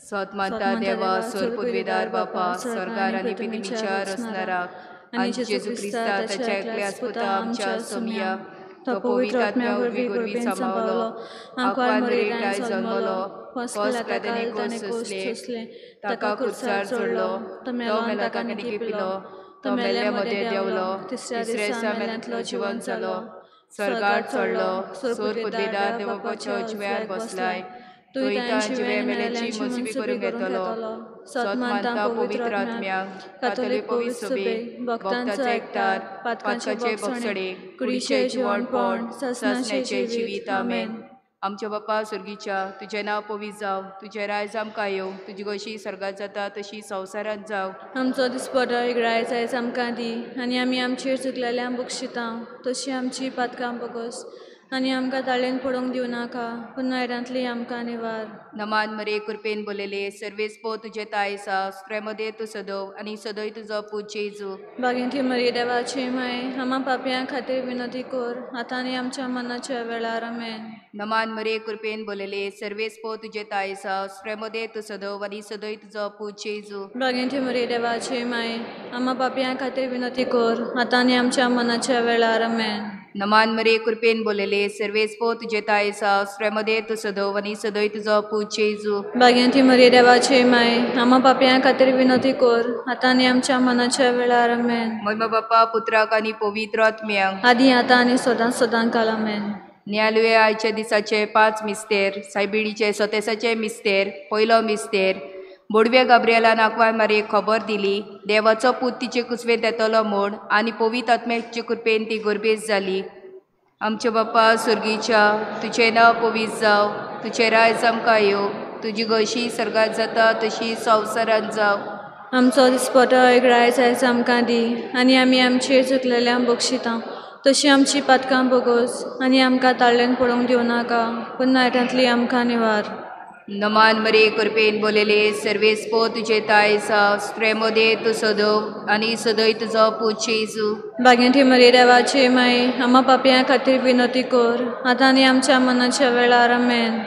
सतमानता देवा सोरपुदवेदार बापा स्वर्गार आणि पृथ्वीच्या रचणारा आणि जेजू ख्रिस्ता त्याच्या एकल्यास पुता आमच्या सोमिया तो पवित्र आत्म्या वरवी गुरवी सांभाळलो आंकवार मरे काय जन्मलो फसकलातानी कोसले ताका कुर्सार चढलो तो मेला ताकानी पिलो तो मेल्ल्यामध्ये देवलो तिसऱ्या दिसा मेल्यांतलो जिवंत जालो स्वर्गार चढलो सोरपुदवेदार देवाच्या उजव्यार बसलाय तो इता जिवे मेल्याची मोसमी करून घेतलो सतमानता पवित्र आत्म्याक कातोलीक पवित्र सभेक भक्तांचो एकठार पातकांचे बक्षडे कुडीचे जिवणपण ससनाचे जिवीत आमेन. आमच्या बापा सुर्गीच्या तुझें नांव पवित्र जावं तुझें रायज आमकां येवं तुजी कशी सर्गात जाता तशी संवसारांत जावं आमचो दिसपटो एक रायज आयज आमकां दी आनी आमी आमचेर चुकलेल्यांक बक्षिता तशी आमची पातकां बगस आनी आमकां ताळेन पडोवंक दिवं नाका पूण नायरांतली आमकां निवार. नमान मरे कृपेन बोलेले सर्वेस पो तुझे तायसा प्रेमदे तू सदव आनी सदय तुजो पूज जेजू. बागेंती मरी देवाची माय आमा पापयां खातीर विनंती कोर आतां आनी आमच्या मनाच्या वेळार आमेन. नमान मरे कृपेन बोलेले सर्वेस पो तुझे तायसा प्रेमदे तू सदव आनी सदय तुजो पूज जेजू. बागेंती मरी देवाची माय आमा पापयां खातीर विनंती कोर आतां आनी आमच्या मनाच्या वेळार आमेन. नमान मरे कृपेन बोलेले सर्वेस पो तुझे तायसा प्रेमदे तू सदव आनी सदय तुजो पूज जेजू. बागेंती मरी देवाची माय आमा पापयां खातीर विनंती कोर आतां आनी आमच्या मनाच्या वेळार आमेन. महिमा बापा पुत्राक आनी पवित्र आत्म्याक आदी आतां आनी सदां काल आमेन. न्यायालय आयच्या दिसाचे 5 मिस्तेर सायबिडीचे 27 मिस्तेर पयलो मिस्तेर बोडवे गाब्रिएलान आंकवार मारयेक खबर दिली देवाचो पूत तिचे कुसवेंत येतलो म्हूण आनी पवित्र आत्म्याचे कृपेन ती गोरबेज जाली. आमच्या बापा सुर्गीच्या तुझें नांव पवित्र जावं तुझें रायज आमकां येवं तुजी गशी सर्गात जाता तशी संवसारांत जावं. आमचो दिसपटो एक रायज आयज आमकां दी आनी आमी आमचेर चुकलेल्यांक बक्षिता तशी आमची पातकां बगोस आनी आमकां ताळ्ळेन पडोवंक दिवं नाका पूण नायटांतली आमकां निवार. नमान मरे कृपेन बोलेले सर्वेस पो तुझे तायसा प्रेमदे तू सदव आनी सदय तुजो पूज जेजू. बागेंती मरी देवाची माय आमा पापयां खातीर विनंती कोर आतां आनी आमच्या मनाच्या वेळार आमेन.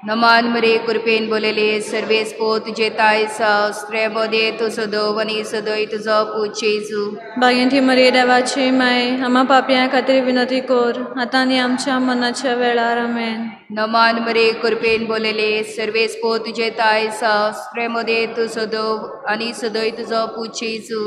नमान मरे कृपेन बोलेले सर्वेस पो तुझे तायसा प्रेमदे तू सदव आनी सदय तुजो पूज जेजू. बागेंती मरी देवाची माय आमा पापयां खातीर विनंती कोर आतां आनी आमच्या मनाच्या वेळार आमेन. नमान मरे कृपेन बोलेले सर्वेस पो तुझे तायसा प्रेमदे तू सदव आनी सदय तुजो पूज जेजू.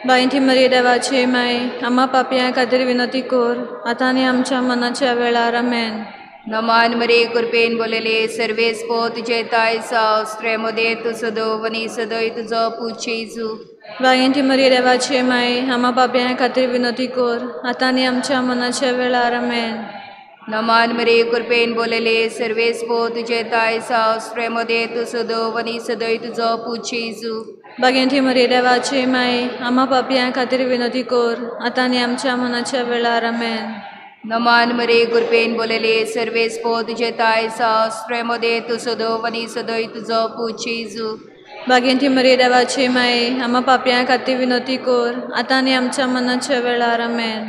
बागेंती मरी देवाची माय आमा पापयां खातीर विनंती कोर आतां आनी आमच्या मनाच्या वेळार आमेन. नमान मरे कृपेन बोलेले सर्वेस पो तुझे तायसा प्रेमदे तू सदव आनी सदय तुजो पूज जेजू. बागेंती मरी देवाची माय आमा पापयां खातीर विनंती कोर आतां आनी आमच्या मनाच्या वेळार आमेन. नमान मरे कृपेन बोलेले सर्वेस पो तुझे तायसा प्रेमदे तू सदव आनी सदय तुजो पूज जेजू. बागेंती मरी देवाची माय आमा पापयां खातीर विनंती कोर आतां आनी आमच्या मनाच्या वेळार आमेन. नमान मरे कृपेन बोलेले सर्वेस पो तुझे तायसा प्रेमदे तू सदव आनी सदय तुजो पूज जेजू. बागेंती मरी देवाची माय आमा पापयां खातीर विनंती कोर आतां आनी आमच्या मनाच्या वेळार आमेन.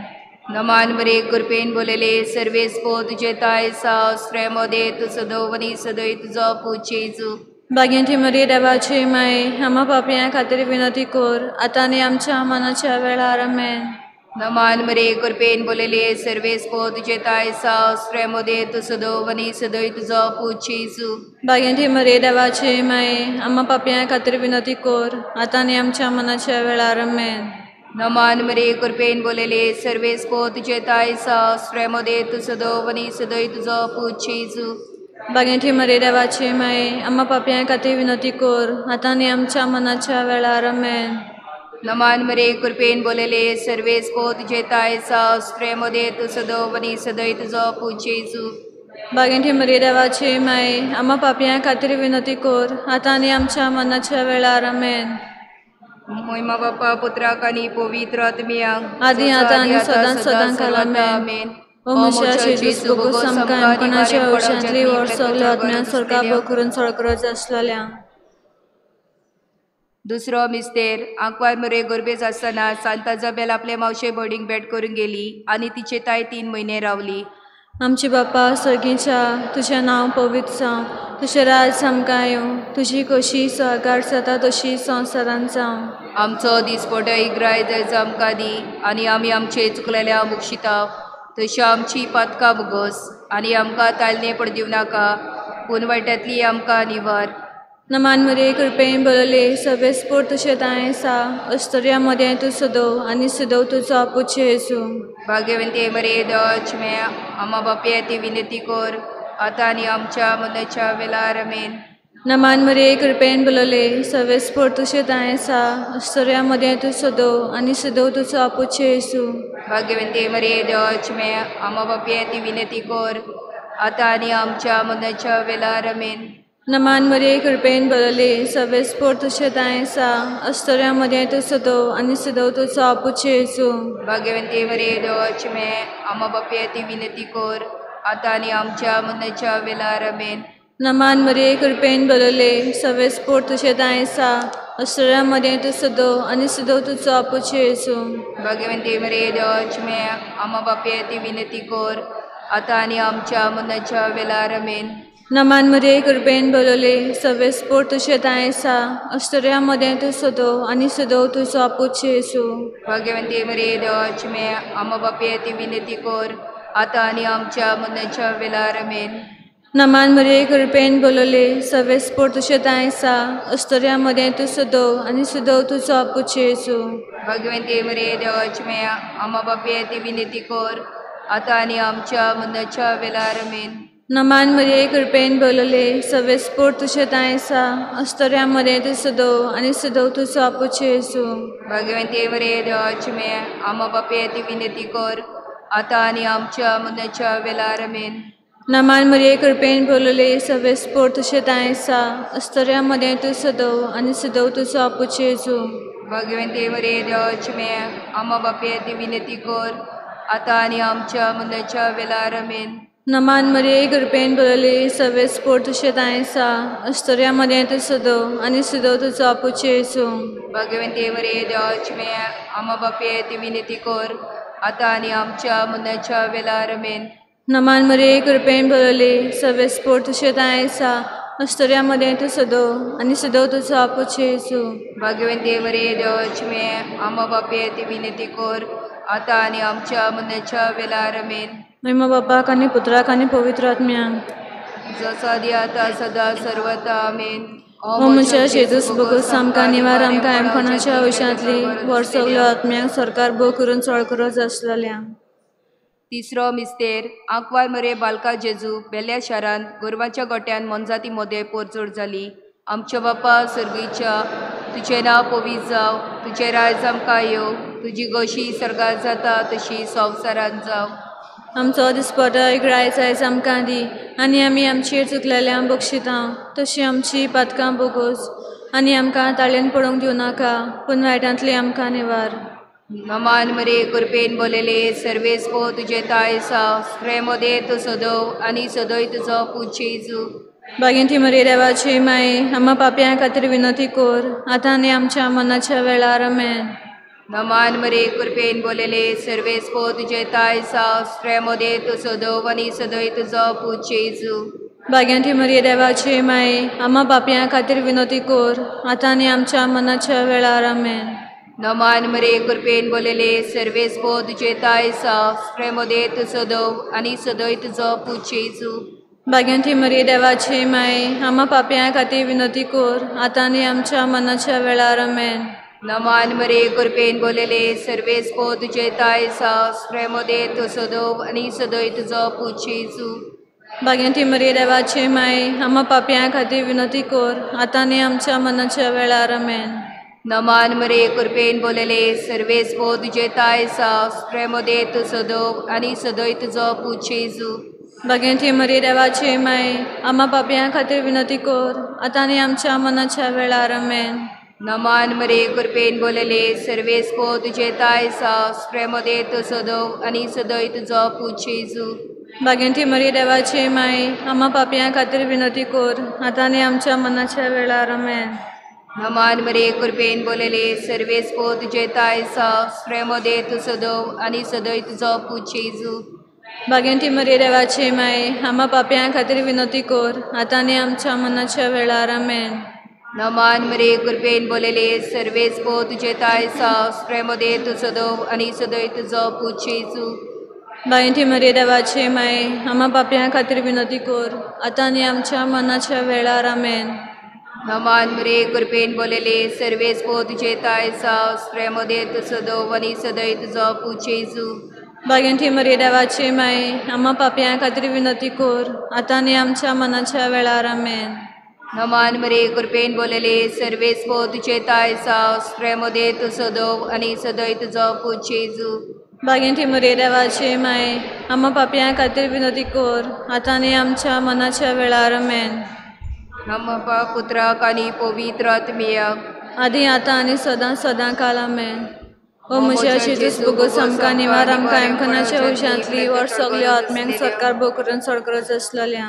नमान मरे कृपेन बोलेले सर्वेस पो तुझे तायसा प्रेमदे तू सदव आनी सदय तुजो पूज जेजू. बागेंती मरी देवाची माय आमा पापयां खातीर विनंती कोर आतां आनी आमच्या मनाच्या वेळार आमेन. नमान मरे कृपेन बोलेले सर्वेस पो तुझे तायसा प्रेमदे तू सदव आनी सदय तुजो पूज जेजू. बागेंती मरी देवाची माय आमा पापयां खातीर विनंती कोर आतां आनी आमच्या मनाच्या वेळार आमेन. नमान मरे कृपेन बोलेले सर्वेस पो तुझे तायसा प्रेमदे तू सदव आनी सदय तुजो पूज जेजू. बागेंती मरी देवाची माय आमा पापयां खातीर विनंती कोर आतां आनी आमच्या मनाच्या वेळार आमेन. नमान मरे कृपेन बोलेले सर्वेस पो तुझे तायसा प्रेमदे तू सदव आनी सदय तुजो पूज जेजू. बागेंती मरी देवाची माय आमा पापयां खातीर विनंती कोर आतां आनी आमच्या मनाच्या वेळार आमेन. महिमा बापा पुत्राक आनी पवित्र आत्म्याक आदी आतां आनी सदां काल आमेन. ओ म्हज्या जेजू बगोस आमकां अणपणाच्या वर्षांतली वर सगल्या आत्म्यान सरका करून सळकरत आसलेल्या. दुसरो मिस्तेर आंकवार मरे गोरबेज आसतना सांता इजाबेल आपले मावशे बोर्डिंग भेट करून गेली आनी तिचे ताय 3 म्हयने रावली. आमचे बापा सर्गीच्या तुझें नांव पवित्र जावं, तुझें राज आमकां येवं, तुजी कशी सहकार जाता तशी संवसारांत जावं. आमचो दिसपटो इग्राय जायचो आमकां दी, आनी आमी आमचे चुकलेल्या मुक्षिता तशी आमची पातकां भोगोस, आनी आमकां तालने पडदिव नाका, पूण वायटांतली आमकां निवार. नमान मरे कृपेन बरले सगळे स्पोर तुझे ताय सा, अस्तर्या मध्ये तू सदो आनी सदो तुझो आपूचे येसू. भाग्यवंते मरे देवाची मे आम्हा बापे ती विनंती कर, आतां आनी आमच्या मनाच्या वेळार आमेन. नमान मरे कृपेन बरले सगळे स्पोर तुझे ताय सा, अस्तर्या मध्ये तू सदो आनी सदो तुझो आपूचे येसू. भाग्यवंते मरे देवाची मे आम्हा बापे ती विनंती कर, आतां आनी आमच्या मनाच्या वेळार आमेन. नमान मरे कृपेन बरले सगळे स्पोर तुझे ताय सा, अस्तर्या मध्ये तू सदो आनी सदो तुझो आपूचे येसू. भाग्यवंते मरे देवाची मे आम्हा बापे ती विनंती कर, आतां आनी आमच्या मनाच्या वेळार आमेन. नमान मरे कृपेन बरले सगळे स्पोर तुझे ताय सा, अस्तर्या मध्ये तू सदो आनी सदो तुझो आपूचे येसू. भाग्यवंते मरे देवाची मे आम्हा बापे ती विनंती कर, आतां आनी आमच्या मनाच्या वेळार आमेन. नमान मरे कृपेन बरले सगळे स्पोर तुझे ताय सा, अस्तर्या मध्ये तू सदो आनी सदो तुझो आपूचे येसू. भाग्यवंते मरे देवाची मे आम्हा बापे ती विनंती कर, आतां आनी आमच्या मनाच्या वेळार आमेन. नमान मरे कृपेन बरले सगळे स्पोर तुझे ताय सा, अस्तर्या मध्ये तू सदो आनी सदो तुझो आपूचे येसू. भाग्यवंते मरे देवाची मे आम्हा बापे ती विनंती कर, आतां आनी आमच्या मनाच्या वेळार आमेन. नमान मरे कृपेन बरले सगळे स्पोर तुझे ताय सा, अस्तर्या मध्ये तू सदो आनी सदो तुझो आपूचे येसू. भाग्यवंते मरे देवाची मे आम्हा बापे ती विनंती कर, आतां आनी आमच्या मनाच्या वेळार आमेन. नमान मरे कृपेन बरले सगळे स्पोर तुझे ताय सा, अस्तर्या मध्ये तू सदो आनी सदो तुझो आपूचे येसू. भाग्यवंते मरे देवाची मे आम्हा बापे ती विनंती कर, आतां आनी आमच्या मनाच्या वेळार आमेन. नमान मरे कृपेन बरले सगळे स्पोर तुझे ताय सा, अस्तर्या मध्ये तू सदो आनी सदो तुझो आपूचे येसू. भाग्यवंते मरे देवाची मे आम्हा बापे ती विनंती कर, आतां आनी आमच्या मनाच्या वेळार आमेन. नमान मरे कृपेन बरले सगळे स्पोर तुझे ताय सा, अस्तर्या मध्ये तू सदो आनी सदो तुझो आपूचे येसू. भाग्यवंते मरे देवाची मे आम्हा बापे ती विनंती कर, आतां आनी आमच्या मनाच्या वेळार आमेन. महिमा बापाक आनी पुत्राक आनी पवित्र आत्म्याक, जसो आदी आतां सदां सर्वता आमेन. हो मनशा जेजूस बगूस आमकां निवार आमकां एमपणाच्या आयुश्यांतली वर सगळ्यो आत्म्याक सरकार भोव करून चळ करत आसलेल्या. तिसरो मिस्तेर आंकवार मरे बालका जेजू बेल्या शारांत गोरवांच्या गोट्यान मनजाती मदें पोरचोड जाली. आमच्या बापा सर्गीच्या तुजें नांव पवित्र जावं, तुजें राज आमकां येवं, तुजी कशी सर्गार जाता तशी संवसारांत जावं. आमचो दिसपटो इग्रायज आयज आमकां दी, आनी आमी आमचेर चुकलेल्यांक बक्षिता तशी आमची पातकां बोगोस, आनी आमकां ताळयेन पडोवंक दिवं नाका, पूण वायटांतली आमकां निवार. नमान मरे कृपेन बोलेले सर्वेस पो तुजे ताय सा, प्रेमोदे तू सदो आनी सदोय तुजो पूज्य येजू. भागिंती मरे देवाची माय आम्हा पाप्यां खातीर विनंती कर, आतां आनी आमच्या मनाच्या वेळार आमेन. नमान मरे कृपेन बोलेले सर्वेस पो तुजे ताय सा, प्रेमोदे तू सदो आनी सदोय तुजो पूज्य येजू. भाग्यवंती मरे देवाची माय आम्हा पाप्यां खातीर विनंती कर, आतां आनी आमच्या मनाच्या वेळार आमेन. नमान मरे कृपेन बोलेले सर्वेस पो तुजे ताय सा, प्रेमोदे तू सदो आनी सदोय तुजो पूज्य येजू. भाग्यवंती मरे देवाची माय आम्हा पाप्यां खातीर विनंती कर, आतां आनी आमच्या मनाच्या वेळार आमेन. नमान मरे कृपेन बोलेले सर्वेस पो तुजे ताय सा, प्रेमोदे तू सदो आनी सदोय तुजो पूज्य येजू. भाग्यवंती मरे देवाची माय आम्हा पाप्यां खातीर विनंती कर, आतां आनी आमच्या मनाच्या वेळार आमेन. नमान मरे कृपेन बोलेले सर्वेस पो तुजे ताय सा, प्रेमोदे तू सदो आनी सदोय तुजो पूज्य येजू. भाग्यवंती मरे देवाची माय आम्हा पाप्यां खातीर विनंती कर, आतां आनी आमच्या मनाच्या वेळार आमेन. नमान मरे कृपेन बोलेले सर्वेस पो तुजे ताय सा, प्रेमोदे तू सदो आनी सदोय तुजो पूज्य येजू. भाग्यवंती मरे देवाची माय आम्हा पाप्यां खातीर विनंती कर, आतां आनी आमच्या मनाच्या वेळार आमेन. नमान मरे कृपेन बोलेले सर्वेस पो तुजे ताय सा, प्रेमोदे तू सदो आनी सदोय तुजो पूज्य येजू. भाग्यवंती मरिये देवाची माय आम्हा पाप्यां खातीर विनंती कर आतां आनी आमच्या मरणाच्या वेळार आमेन. नमान मरे कृपेन बोलेले सर्वेच पो तुझे ताय सास प्रेमदे तू सदव आणि सदय तुझो पूत जेजू. भाग्यवंती मरिये देवाची माय आम्हा पाप्यां खातीर विनंती कर आतां आनी आमच्या मरणाच्या वेळार आमेन. नमान मरे कृपेन बोलेले सर्वेच पो तुझे ताय सास प्रेमदे तू सदव आणि सदय तुझो पूत जेजू. भाग्यवंती मरिये देवाची माय आम्हा पाप्यां खातीर विनंती कर आतां आनी आमच्या मरणाच्या वेळार आमेन. नमान मरे कृपेन बोलेले सर्वेच पो तुझे ताय सास प्रेमदे तू सदव आणि सदय तुझो पूत जेजू. भाग्यवंती मरिये देवाची माय आम्हा पाप्यां खातीर विनंती कर आतां आनी आमच्या मरणाच्या वेळार आमेन. नमः पुत्राक आनी पवित्र आत्म्याक आदी आतां आनी सदां सदां काल आमेन. ओ म्हज्या जेजूस बोगस आमकां निवार आमकां आयमकनाच्या उशांतली वर सगल्या आत्म्यांक सरकार बो करून सडकरच आसलेल्या.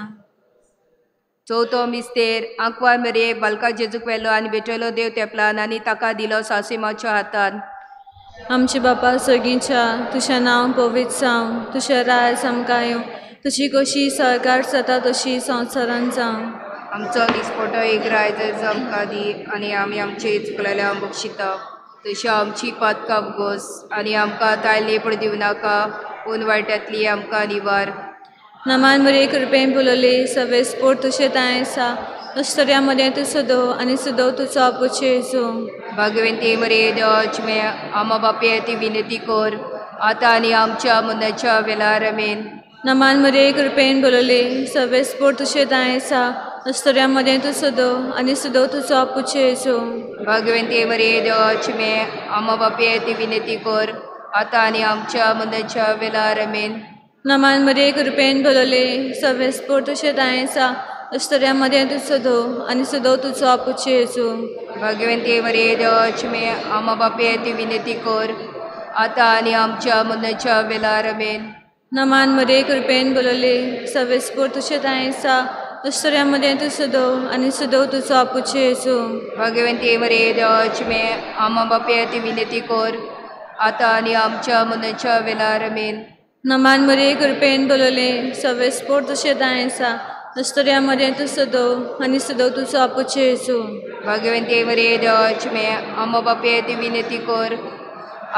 चवथो मिस्तेर आंकवार मरे बालका जेजूक व्हेलो आनी भेटलो देव तेपलान आनी ताका दिलो सासिमाच्या हातान. आमचे बापा सगळींच्या तुझें नांव पवित्र जावं, तुझें राज आमकां येवं, तुजी कशी सरकार जाता तशी संवसारान जावं. आमचो दिसपटो एक रायज आमकां दी आनी आमी आमचे चुकलेल्या बक्षिता तशी आमची पातकां बगोस आनी आमकां तायले पड दिवं नाका पूण वायटांतली आमकां निवार. नमान मरिये कृपेन बोलले सवेस पोट तुझे ताय आसा अस्तर्यामध्ये तू सदो आनी सदो तुजो आपूच जेजू. भाग्यवंती मरिये देवाची माय आम्हा बापे ती विनंती कर आतां आनी आमच्या मरणाच्या वेळार आमेन. नमान मरिये कृपेन बोलले सवेस पोट तुझे ताय आसा अस्तर्यामध्ये तू सदो आनी सदो तुजो आपूच जेजू. भाग्यवंती मरिये देवाची माय आम्हा बापे ती विनंती कर आतां आनी आमच्या मरणाच्या वेळार आमेन. नमान मरिये कृपेन बोलले सवेस पोट तुझे ताय आसा अस्तर्यामध्ये तू सदो आनी सदो तुजो आपूच जेजू. भाग्यवंती मरिये देवाची माय आम्हा बापे ती विनंती कर आतां आनी आमच्या मरणाच्या वेळार आमेन. नमान मरिये कृपेन बोलले सवेस पोट तुझे ताय आसा अस्तर्यामध्ये तू सदो आनी सदो तुजो आपूच जेजू. भाग्यवंती मरिये देवाची माय आम्हा बापे ती विनंती कर आतां आनी आमच्या मरणाच्या वेळार आमेन. नमान मरिये कृपेन बोलले सवेस पोट तुझे ताय आसा अस्तर्यामध्ये तू सदो आनी सदो तुजो आपूच जेजू. भाग्यवंती मरिये देवाची माय आम्हा बापे ती विनंती कर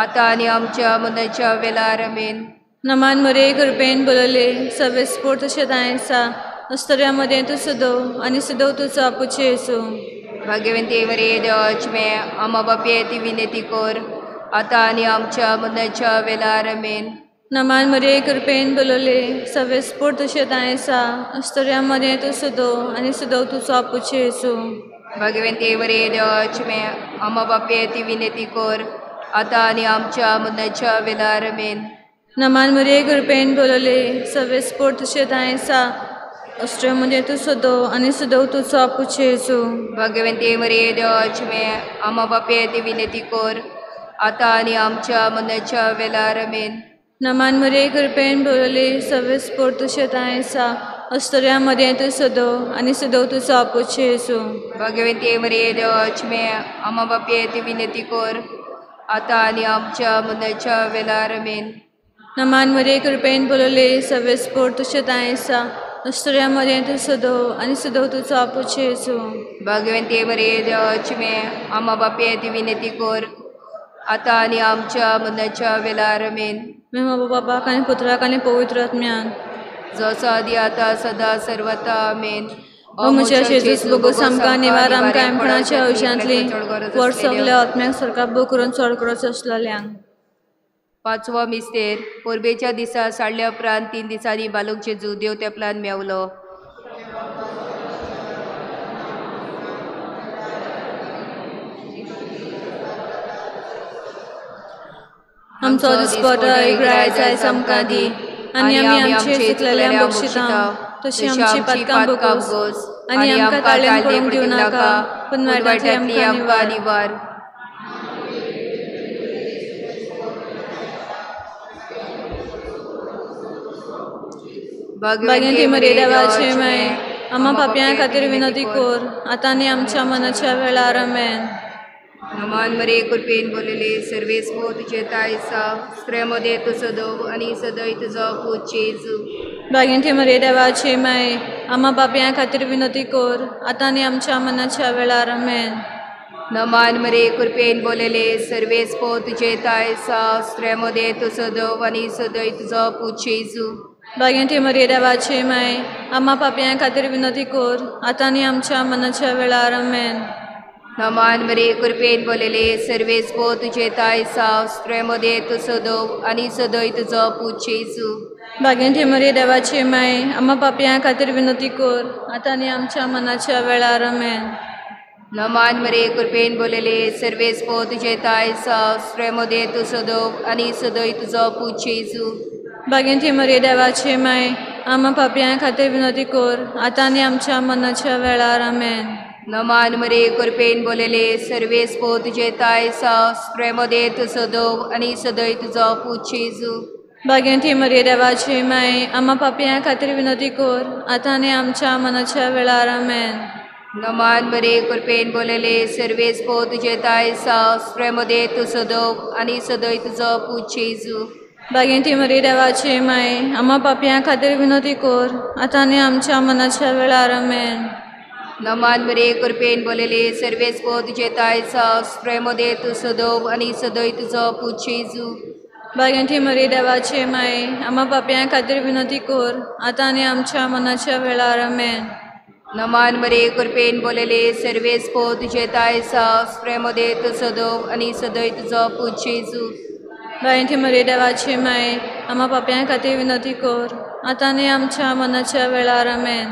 आतां आनी आमच्या मरणाच्या वेळार आमेन. नमान मरिये कृपेन बोलले सवेस पोट तुझे ताय आसा अस्तर्यामध्ये तू सदो आनी सदो तुजो आपूच जेजू. भाग्यवंती मरिये देवाची माय आम्हा बापे ती विनंती कर आतां आनी आमच्या मरणाच्या वेळार आमेन. नमान मरिये कृपेन बोलले सवेस पोट तुझे ताय आसा अस्तर्यामध्ये तू सदो आनी सदो तुजो आपूच जेजू. भाग्यवंती मरिये देवाची माय आम्हा बापे ती विनंती कर आतां आनी आमच्या मरणाच्या वेळार आमेन. नमान मरिये कृपेन बोलले सवेस पोट तुझे ताय आसा अस्तर्यामध्ये तू सदो आनी सदो तुजो आपूच जेजू. भाग्यवंती मरिये देवाची माय आम्हा बापे ती विनंती कर आतां आनी आमच्या मरणाच्या वेळार आमेन. नमान मरिये कृपेन बोलले सवेस पोट तुझे ताय आसा अस्तर्यामध्ये तू सदो आनी सदो तुजो आपूच जेजू. भाग्यवंती मरिये देवाची माय आम्हा बापे ती विनंती कर आतां आनी आमच्या मरणाच्या वेळार आमेन. नमान मरिये कृपेन बोलले सवेस पोट तुझे ताय आसा अस्तर्यामध्ये तू सदो आनी सदो तुजो आपूच जेजू. भाग्यवंती मरिये देवाची माय आम्हा बापे ती विनंती कर आतां आनी आमच्या मरणाच्या वेळार आमेन. बापाक आनी पुत्राक आनी पवित्र आत्म्यान जसो आदी आतां सदां सर्वता आमेन. ओ म्हज्या जेजूस बोगस आमकां निवार आमकां आयमकणाच्या आयुश्यांतली वर सगल्या आत्म्यांक सरकार बो करून चड करच आसलेल्यांक. पांचवो मिस्तेर पोरबेच्या दिसा साडल्या उपरांत 3 दिसांनी बालक जेजू देव तेपलान मेवलो. आमचो दिसपटो एक रायज आयज आमकां दी आनी आमी आमचे चुकलेल्यांक बक्षिता तशी आमची पातकां बगोस आनी आमकां ताळ्यान पडूंक दिवं नाका पूण वायटांतली आमकां निवार. भाग्यवंती मरिये देवाची माय आम्हा पाप्यां खातीर विनंती कर आतां आनी आमच्या मरणाच्या वेळार आमेन. नमान मरे कृपेन बोलले सर्वेस पो तुझे तायसा स्त्रेमध्ये तू सदव आणि सदय तुझा पूत जेजू. भागिंती मरे देवाची माय आम्हा पापयां खातीर विनंती कर आता आनी आमच्या मनाच्या वेळार आमेन. नमान मरे कृपेन बोलले सर्वेस पो तुझे तायसा स्त्रेमध्ये तू सदव आणि सदय तुझा पूत जेजू. भागिंती मरे देवाची माय आम्हा पापयां खातीर विनंती कर आता आनी आमच्या मनाच्या वेळार आमेन. नमान मरे कृपेन बोलले सर्वेस पो तुझे तायसा स्त्रेमध्ये तू सदव आणि सदय तुझा पूत जेजू. भागिंती मरे देवाची माय आम्हा पापयां खातीर विनंती कर आता आनी आमच्या मनाच्या वेळार आमेन. नमान मरे कृपेन बोलले सर्वेस पो तुझे तायसा स्त्रेमध्ये तू सदव आणि सदय तुझा पूत जेजू. भागिंती मरे देवाची माय आम्हा पापयां खातीर विनंती कर आता आनी आमच्या मनाच्या वेळार आमेन. नमान मरे कृपेन बोलले सर्वेस पो तुझे तायसा स्त्रेमध्ये तू सदव आणि सदय तुझा पूत जेजू. भागिंती मरे देवाची माय आम्हा पापयां खातीर विनंती कर आता आनी आमच्या मनाच्या वेळार आमेन. नमान मरे कृपेन बोलले सर्वेस पो तुझे तायसा स्त्रेमध्ये तू सदव आणि सदय तुझा पूत जेजू. भागिंती मरे देवाची माय आम्हा पापयां खातीर विनंती कर आता आनी आमच्या मनाच्या वेळार आमेन. नमान मरे कृपेन बोलले सर्वेस पो तुझे तायसा स्त्रेमध्ये तू सदव आणि सदय तुझा पूत जेजू. भागिंती मरे देवाची माय आम्हा पापयां खातीर विनंती कर आता आनी आमच्या मनाच्या वेळार आमेन. नमान मरे कृपेन बोलले सर्वेस पो तुझे तायसा स्त्रेमध्ये तू सदव आणि सदय तुझा पूत जेजू. भागिंती मरे देवाची माय आम्हा पापयां खातीर विनंती कर आता आनी आमच्या मनाच्या वेळार आमेन.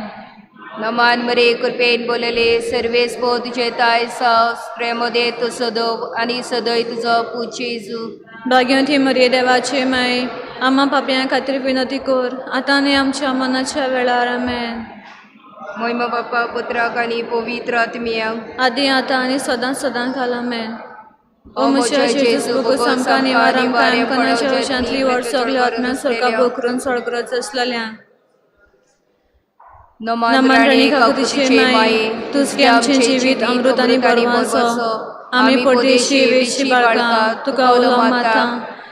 नमान मरे कृपेन बोलले सर्वेस पो तुझे तायसा स्त्रेमध्ये तू सदव आणि सदय तुझा पूत जेजू. भागिंती मरे देवाची माय आम्हा पापयां खातीर विनंती कर आता आनी आमच्या मनाच्या वेळार आमेन. महिमा बाप्पा पुत्राक आनी पवित्र आत्म्याक आदी आतां आनी सदांच सदांकाल आमेन. ओ म्हज्या जेजू बगूस आमकां निवार आमकां आमकानाच्या वशांतली व्हड सगळ्या आत्म्याक स्वर्गा बोकरून सळगरत आसलेल्या नमान राणी काकुतीचे माये तुझ की आमचें जिवीत अमृत आनी बळवांचो आमी परदेशी वेशी बाळगां तुका उलो माता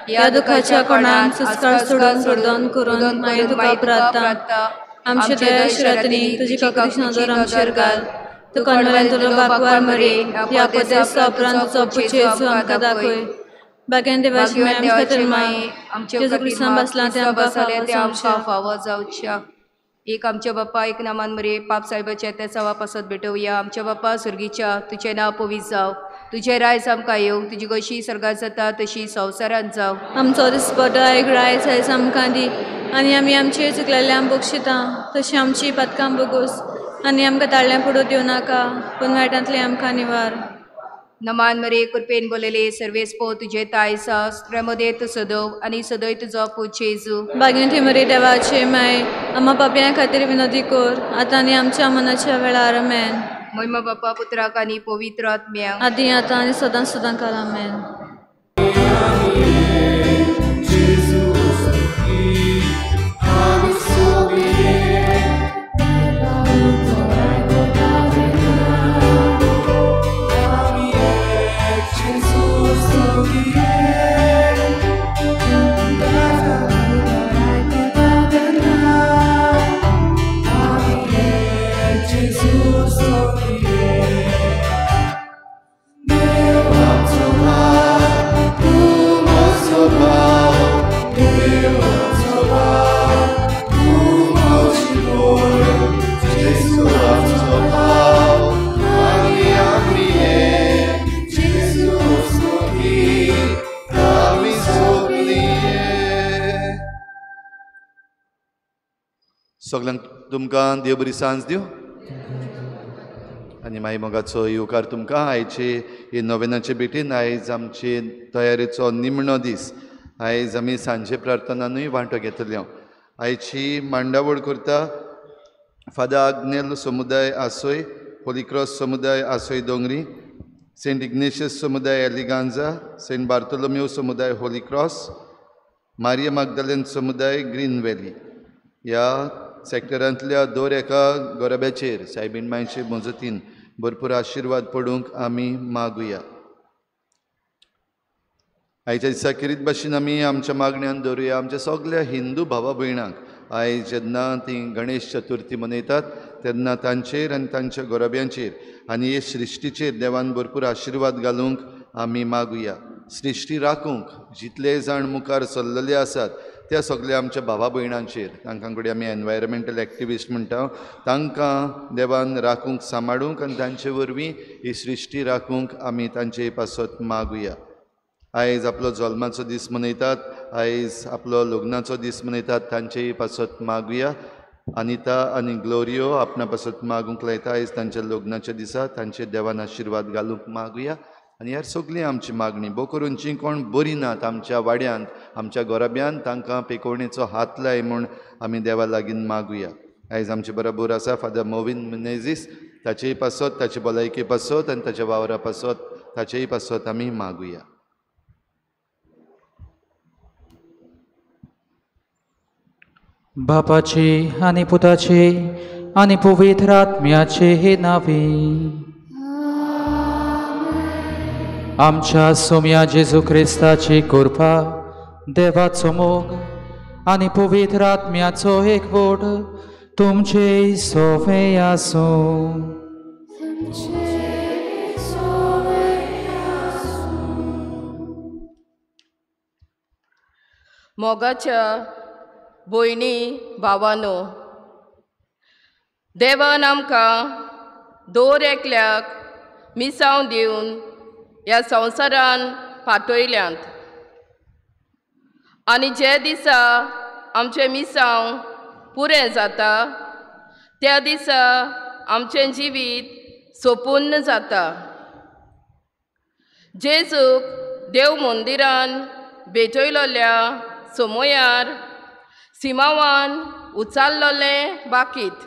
ह्या दुखाच्या कोणान सुस्काळ सोडून सोडून करून मागीर तुका प्रार्थना आमच्या दयाशिरातनी तुजी काकुतीची नजर आमचेर घाल. तू कणवेल्यान तुलो बाकवार मरे ह्या पदेसा उपरांत तुजो पूत जेजू आमकां दाखय. भाग्यान देवाची माय आमच्या खातीर माय जेजू क्रिस्तान बसला ते आमकां फावो जावच्या. एक आमच्या बाप्पा एक नामान मरे पाप साहेबाच्या त्या सवा पासत भेटवया. आमच्या बाप्पा सुर्गीच्या तुझें नांव पवित्र जाव तुझे रायज आमकां येवं तुजी कशी सर्गात जाता तशी संवसारांत जाव. आमचो दिसपटो आयक रायज आयज आमकां दी आनी आमी आमचे चुकलेल्यांक बक्षिता तशी आमची पथकां बगूस आनी आमकां ताळ्यां पडू दिवं नाका पूण वायटांतले आमकां निवार. नमान मरे कृपेन बोलले सर्वेस पो तुझे तायसा स्त्रेमध्ये तू सदव आणि सदय तुजो पूत जेजू. भागिंती मरे देवाची माय आम्हा पापयां खातीर विनंती कर आतां आनी आमच्या मनाच्या वेळार आमेन. महिमा बाप्पा पुत्राक आनी पवित्र आत्म्याक आदी आतां आनी सदांच सदांकाल आमेन. सगळ्यांक तुमकां देव बरी सांज दिवं आनी मागीर मोगाचो येवकार तुमकां आयचे हे नोवेनाचे भेटेन. आयज आमचे तयारेचो निमणो दीस. आयज आमी सांजे प्रार्थनानूय वांटो घेतले. आयची मांडावळ करता फादर आग्नेल समुदाय आसोय, होली क्रॉस समुदाय आसोय दोंगरी, सेंट इग्नेशियस समुदाय एलिगांजा, सेंट बार्थोलोमेव समुदाय होली क्रॉस, मारिया मागदलेन समुदाय ग्रीन व्हॅली. ह्या सॅक्टरांतल्या दर एका गोरब्याचेर सायबीण मायचे मजतीन भरपूर आशिर्वाद पडूंक आमी मागुया. आयच्या दिसा किरीत भाशेन आमी आमच्या मागण्यांत दवरुया आमच्या सगळ्या हिंदू भावा भयणांक आयज जेन्ना ती गणेश चतुर्थी मनयतात तेन्ना तांचेर आनी तांच्या गोरब्यांचेर आनी हे सृश्टीचेर देवान भरपूर आशिर्वाद घालूंक आमी मागुया. सृश्टी राखूंक जितले जाण मुखार चल्लेले आसात त्या सगळ्या आमच्या भावा भयणांचेर तांकां कडेन आमी एनवायरमेंटल एक्टिविस्ट म्हणटा तांकां देवान राखूंक सांबाळूंक आनी तांचे वरवीं ही सृश्टी राखूंक आमी तांचे पासत मागुया. आयज आपलो जल्माचो दीस मनयतात आयज आपलो लग्नाचो दीस मनयतात तांचेय पासत मागुया. अनिता आनी ग्लोरियो आपणा पासत मागूंक लायता आयज तांच्या लग्नाच्या दिसा तांचे देवान आशिर्वाद घालूंक मागुया. आनी ह्या सगळी आमची मागणी भोव करून जीं कोण बरीं नात आमच्या वाड्यांत आमच्या गोरब्यांत तांकां पेकोवणेचो हात लाय म्हूण आमी देवा लागीं मागुया. आयज आमचे बरोबर आसा फादर मोविन मेनेझीस ताचेय पासत ताचे भलायके पासत आनी ताच्या वावरा पासत ताचेय पासत आमी मागुया. बापाचे आनी पुताचे आनी पवित्र आत्म्याचे हे नावे आमच्या सोम्या जेजू क्रिस्ताची कृपा देवाचो मोग आनी पवित्र आत्म्याचो एकवट तुमचे सोवे आसूं. मोगाच्या भयणी भावानो, देवान आमकां दर एकल्याक मिसांव दिवन ह्या संवसारान पाठयल्यांत आनी जे दिसा आमचें मिसांव पुरें जाता त्या दिसा आमचें जिवीत सोपून जाता. जेजूक देव मंदिरान भेटयलोल्या समयार सिमावान उचाल्लोले बाकीत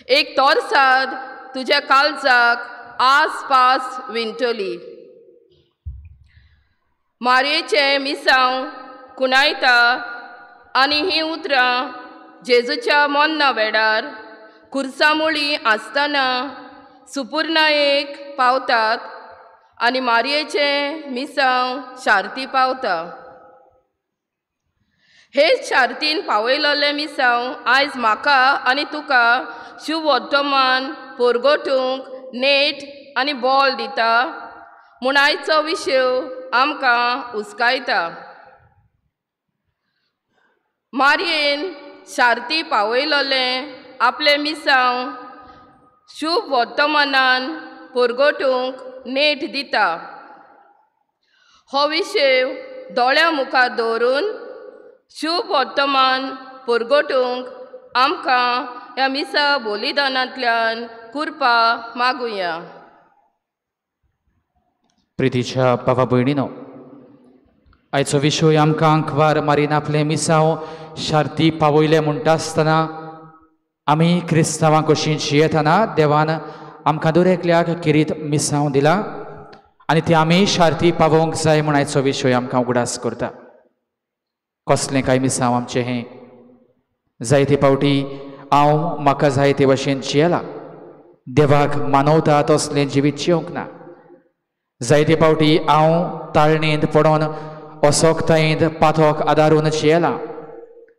एक तोरसाद तुज्या काळजाक आसपास विंटली. मारयेचें मिसांव कुणायता आनी हीं उतरां जेजूच्या मोन्ना वेळार खुर्सामुळी आसतना सुपुर्णायेक पावतात आनी मारयेचें मिसांव शार्ती पावता. हे शार्तीन पावयलोले मिसांव आयज म्हाका आनी तुका शुभ वर्तमान परगटूंक नेट आनी बॉल दिता म्हूण आयचो विशय आमकां उस्कायता. मारयेन शार्ती पावयलोले आपले मिसांव शुभ वर्तमानान परगटूंक नेट दिता. हो विशय दोळ्या मुखार दवरून शुभ वर्तमान परगटूंक आमकां ह्या मिसा बलिदानांतल्यान कृपा मागुया. प्रितीच्या भावा भयणीनो, आयचो विशय आमकां अंकवार मारीन आपले मिसांव शार्ती पावयले म्हणटा आसतना आमी क्रिस्तांवां कशीं जियेतना देवान आमकां दर एकल्याक किरीत मिसांव दिला आनी ती आमी शार्ती पावोवंक जाय म्हूण आयचो विशय आमकां उगडास करता. कसलें काय मिसांव आमचें हें. जायते फावटी हांव म्हाका जाय ते भाशेन जियेलां, देवाक मानवता तसलें जिवीत जियोंक ना. जायते फावटी हांव ताळणेंत पडोन असोक्तायेंत पाथोक आदारून जियेलां,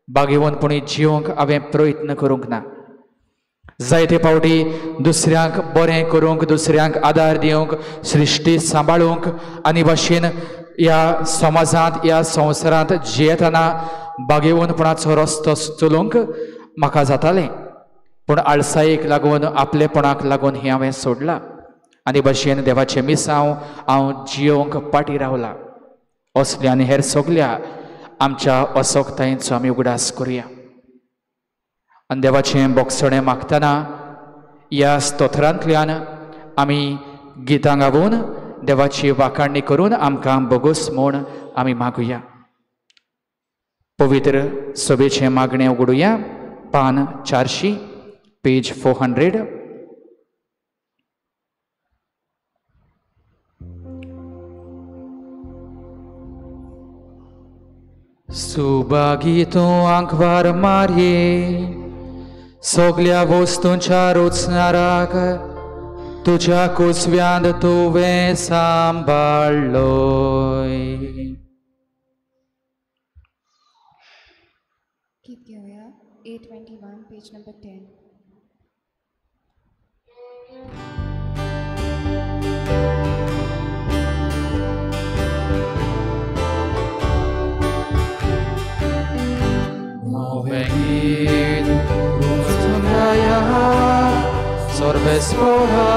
बागेवनपणी जियोंक हांवें प्रयत्न करूंक ना. जायते फावटी दुसऱ्यांक बरें करूंक दुसऱ्यांक आदार दिवंक सृश्टी सांबाळूंक आनी भाशेन ह्या समाजांत ह्या संवसारांत जियेतना बागेवनपणाचो रस्तो चलूंक म्हाका जातालें, पूण आळसायेक लागून आपलेपणाक लागून हें हांवें सोडलां आनी भाशेन देवाचें मिसांव हांव जियोंक पाटी रावलां. असल्या आनी हेर सगल्या आमच्या असोक्तायेचो आमी उगडास करुया. आनी देवाचें बोगसणें मागतना ह्या स्तोत्रांतल्यान आमी गितां गावून देवाची वाखाणणी करून आमकां बोगूस म्हूण आमी मागुया. पवित्र सभेचें मागणें उगडुया. पान 400 पेज 400. सुभागी तूं अंकवार मारये सगल्या वस्तूंच्या रोचणाराक तुझ्या कुसव्यांत तुवें सांबाळलोय. गीत घेऊया A21 page number 10. Novengit, Rusunaya, Sorbespora,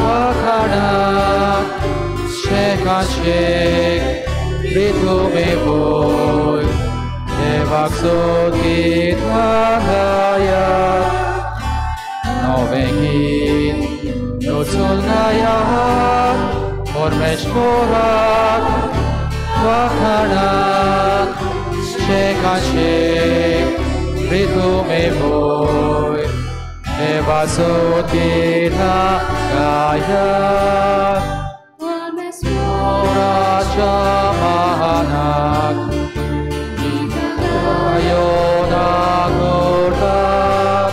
Wakanak, Shekashek, Ritumeboy, Evaxotit Mahaya. Novengit, Rusunaya, Sorbespora, Wakanak, Shekashek, Ritumeboy, Evasotina Gaya, Oracha Mahanak, Ayona Gordak,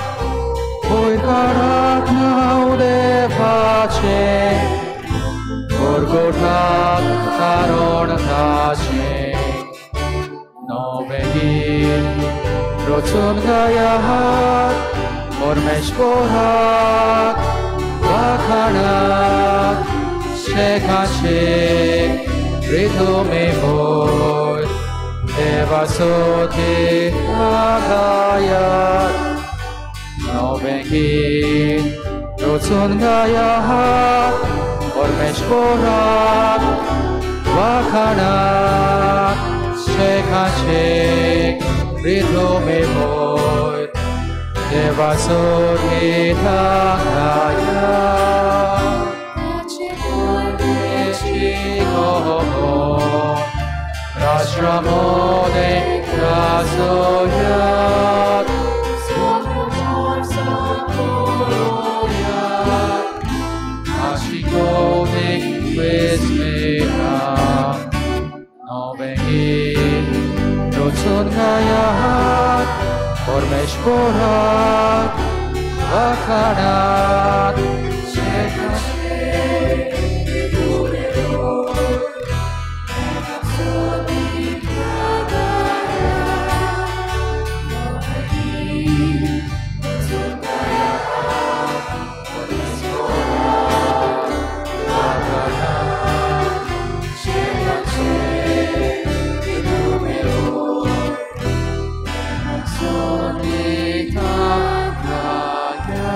Oikarak Naude Pace, Gorgotak Karon Tace. Novengit, Rotsun Gayahat, Ormeshporak, Wakanak, Shekashek, Ritumeboy, Evasoti Agayat. Novengit, Rotsun Gayahat, Ormeshporak, Wakanak, Shekashek, Ritumeboy, Evasotita Gaya. Echikoho, Rashramode Rasoyat, Ashikonik Vismeta. Novengit, Rotsun Gayahat, Ormeshporak, Wakanak, Shekashek, Ritumeboy, Evasoti Agaya. Novengit, Rotsun Gayahat, Ormeshporak, Wakanak, Shekashek, Ritumeboy, Evasotita Gaya.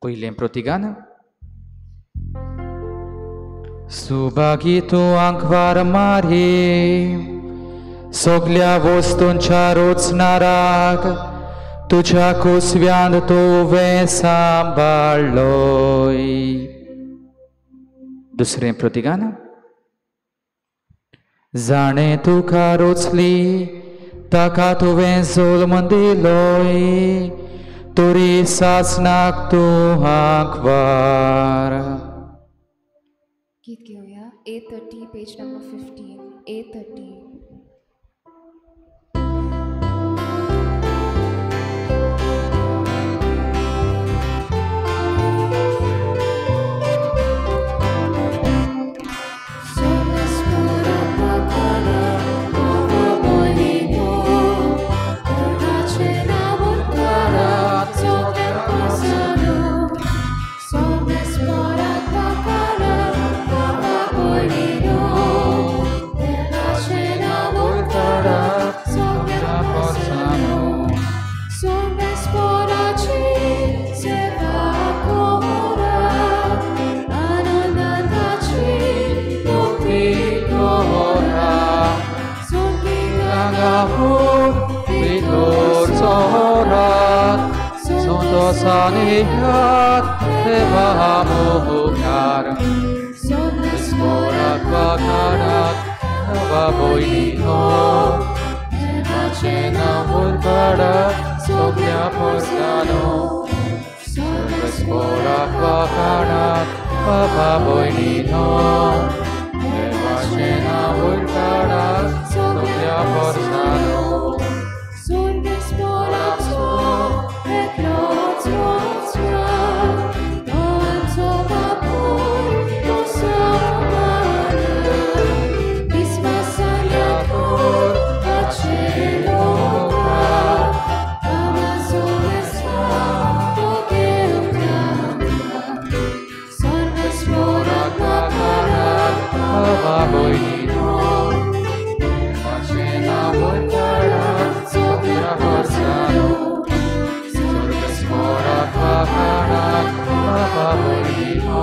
Pojilem protigana. Subagito Ankvar Mari, Soglia Vostuncha Rutsnarak, Tucia Kusviand Tuve Sambaloi. दुसरें प्रतिगान. जाणे तुका रुचली ताका तुवें जुल्म दिलोय, तुरी सासनाक तूं हांकवार. गीत घेऊया A30 page number 15. A30. Sanihat Evahamukar Sporat Bakarat Navaboinino Evachena Vulkarat Soglia Porstano Sporat Bakarat Navaboinino Evachena Vulkarat Soglia Porstano Sporat Papa Boinino, Macena Voltara, Sopra Horsano, Sorges Fora Papara, Papa Boinino.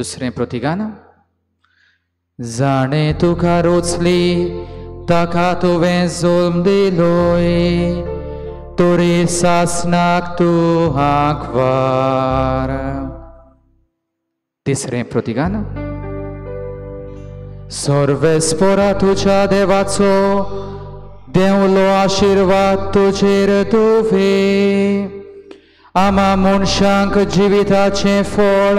दुसरें प्रतिगान जाणे तुका रोचली ताका तुवें जुल्म दिलोय तोरी सासनाक तूं हांकवार. तिसरें प्रतिगान सर्वेस्परा तुज्या देवाचो देवलो आशिर्वाद तुजेर तुवे आमा मनशांक जिविताचें फळ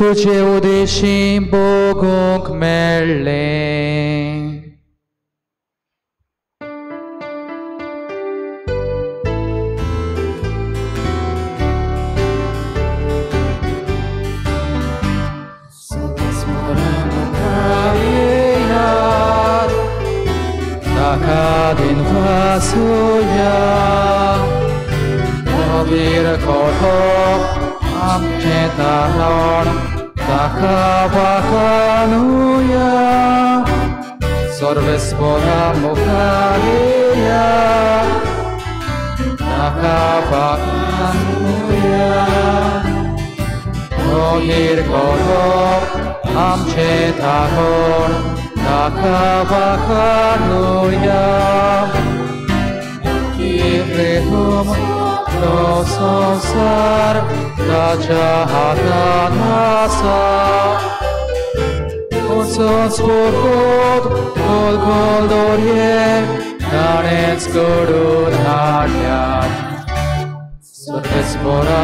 तुजे उदेशी भोगूंक मेळ्ळें. Takadin vasuya, Obir koho, Amcetaron, Takavakanuya, Sorvespora mukaria, Takavakanuya, Obir koho, Amcetaron, Takavakanuya, Kivrehum Rososar Rajahatanasa Otsos Purkot Kol Dorje Nanets Gurud Haryat Sorvespora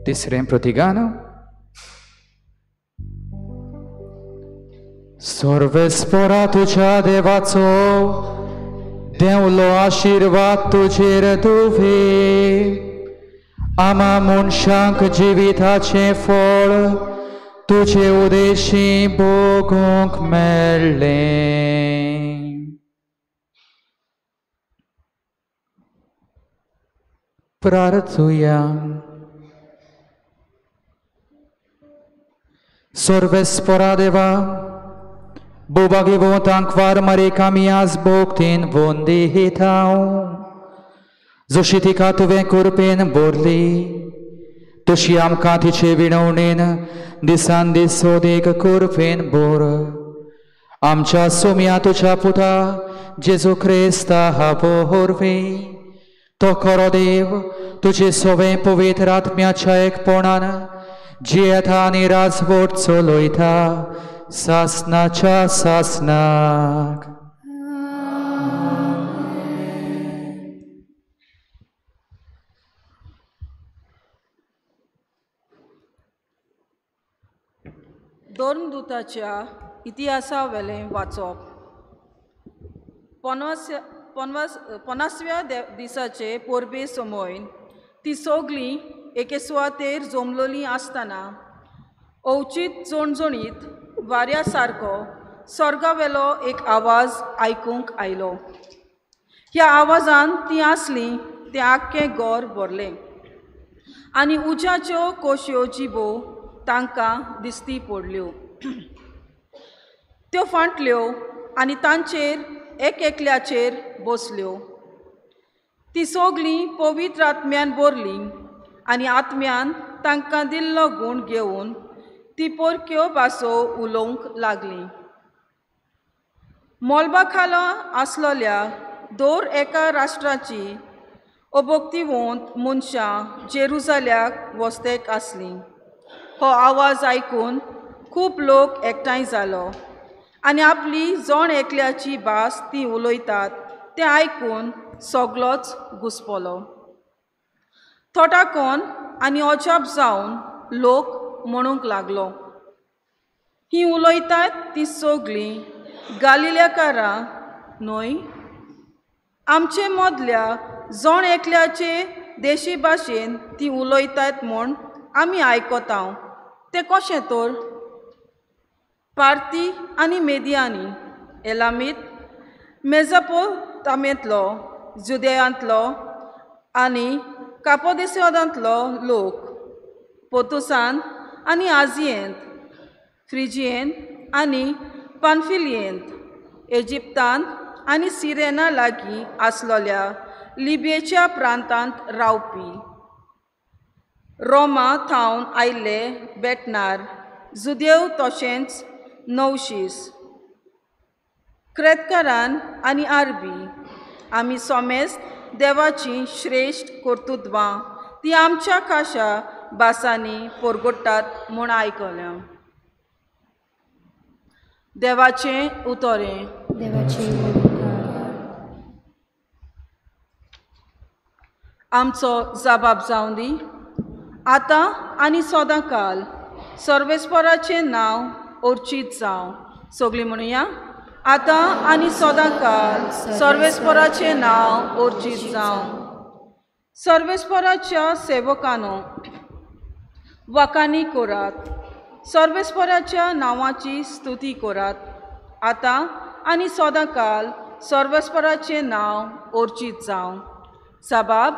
तिसरें प्रतिगान. सर्वेस्परा तुझ्या देवाचो देवलो आशीर्वाद तुजेर तुवे आमा मनशांक जिविताचे फळ तुझे उदेशी भोगूंक मेळ्ळें. प्रार्थुया. सर्वेस्परा देवा, bóbagivótánk vár marékamiász bóktén vondi hitau. Zositi tuven kurpén borli, tosiam katice vinónén, disan diszódék kurpén bor. Amcsa szomja tucsa puta, Jézu Krista havorvi. To korodev, tuci sove povitrat miačaek ponan, Dzietani razvod solojta, sasnača sasnak. दोर्नदूताच्या इतिहासा वेलें वाचप. 50व्या दिसाचे पोरबे समोयन ती सगळीं एके सुवातेर जमलोलीं आसतना अवचीत जोणजोणीत वाऱ्या सारको स्वर्गावेलो एक आवाज आयकूंक आयलो. ह्या आवाजान तीं आसलीं तें आख्खें घर भरलें आनी उज्याच्यो कोशयो जिबो तांकां दिसती पडल्यो. त्यो फांटल्यो आनी तांचेर एकल्याचेर बसल्यो. ती सगळीं पवित्र आत्म्यान भरलीं आनी आत्म्यान तांकां दिल्लो गूण घेवन ती परक्यो भासो उलोवंक लागलीं. मोलबा खाला आसलोल्या दर एका राष्ट्राची अभक्तिवंत मनशां जेरुजाल्याक वस्तेक आसलीं. हो आवाज आयकून खूब लोक एकठांय जालो आनी आपली जण एकल्याची भास ती उलयतात तें आयकून सगळोच घुस्पलो. थोटाकोन आनी अजाप जावन लोक म्हणूंक लागलो, ही उलयतात ती सगळीं गालिलेकारां न्हय? आमचे मदल्या जण एकल्याचे देशी भाशेन ती उलयतात म्हूण आमी आयकता. तें कशें तर? पार्थी आनी मेदियानी, एलामीत, मेजोपोतामेंतलो, जुदेयांतलो आनी कापोदेसियांतलो लोक, पोतुसान आनी आजियेंत, फ्रिजियेंत आनी पानफिलियेंत, इजिप्तांत आनी सिरेना लागीं आसलोल्या लिबियेच्या प्रांतांत रावपी, रोमा थावन आयिल्ले बेटनार, जुदेव तशेंच नवशीस, क्रेतकारान आनी आरबी, आमी सोमेस्त देवाची श्रेश्ठ कर्तुत्वां ती आमच्या खाशा भासांनी परगडटात म्हूण आयकल्या. देवाचें उतोरें. आमचो जबाब जावं दी. आतां आनी सदां काल सर्वेस्पराचें नांव अर्चीत जावं. सगळीं म्हणुया, आतां आनी सदां काल सर्वेस्पराचें नांव अर्चीत जावं. सर्वेस्पराच्या सेवकांनो, वाखाणी करात. सर्वेस्पराच्या नांवाची स्तुती करात. आतां आनी सदां काल सर्वेस्पराचें नांव अर्चीत जावं. साबाब,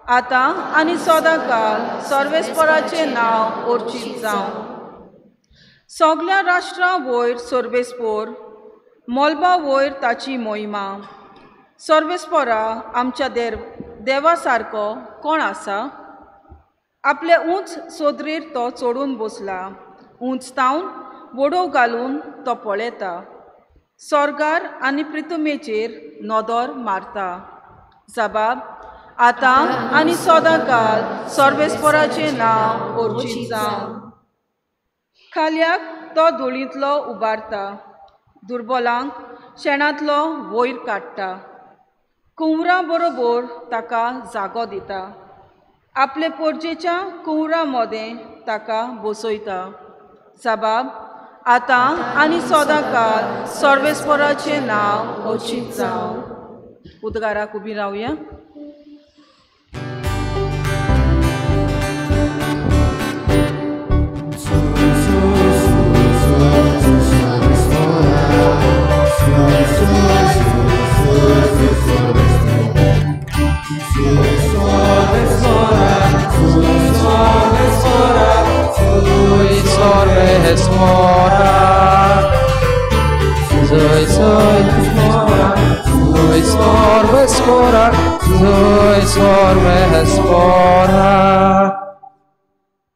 आतां आनी सदां काल सर्वेस्पराचें नांव अर्चीत जावं. सगळ्या राष्ट्रां वयर सर्वेस्पर, मोलबा वयर ताची मोहिमा. सर्वेस्परा आमच्या देवा सारको कोण आसा? आपले उंच सोदरेर तो चडून बसला. उंच तावन वडो घालून तो पळयता. स्वर्गार आनी पृथ्वीचेर नदर मारता. जबाब, आतां आनी सदां काल सर्वेस्पराचें नांव अर्चीत जावं. खाल्याक तो धुळींतलो उबारता, दुर्बलांक शेणांतलो वयर काडटा. कुंवरा बरोबर ताका जागो दिता, आपले पोरजेच्या कुंवरा मदें ताका बसयता. साबाब आतां आनी सदांकाळ सर्वेस्पराचें नांव अचीत जावं. उद्गाराक उबी रावया.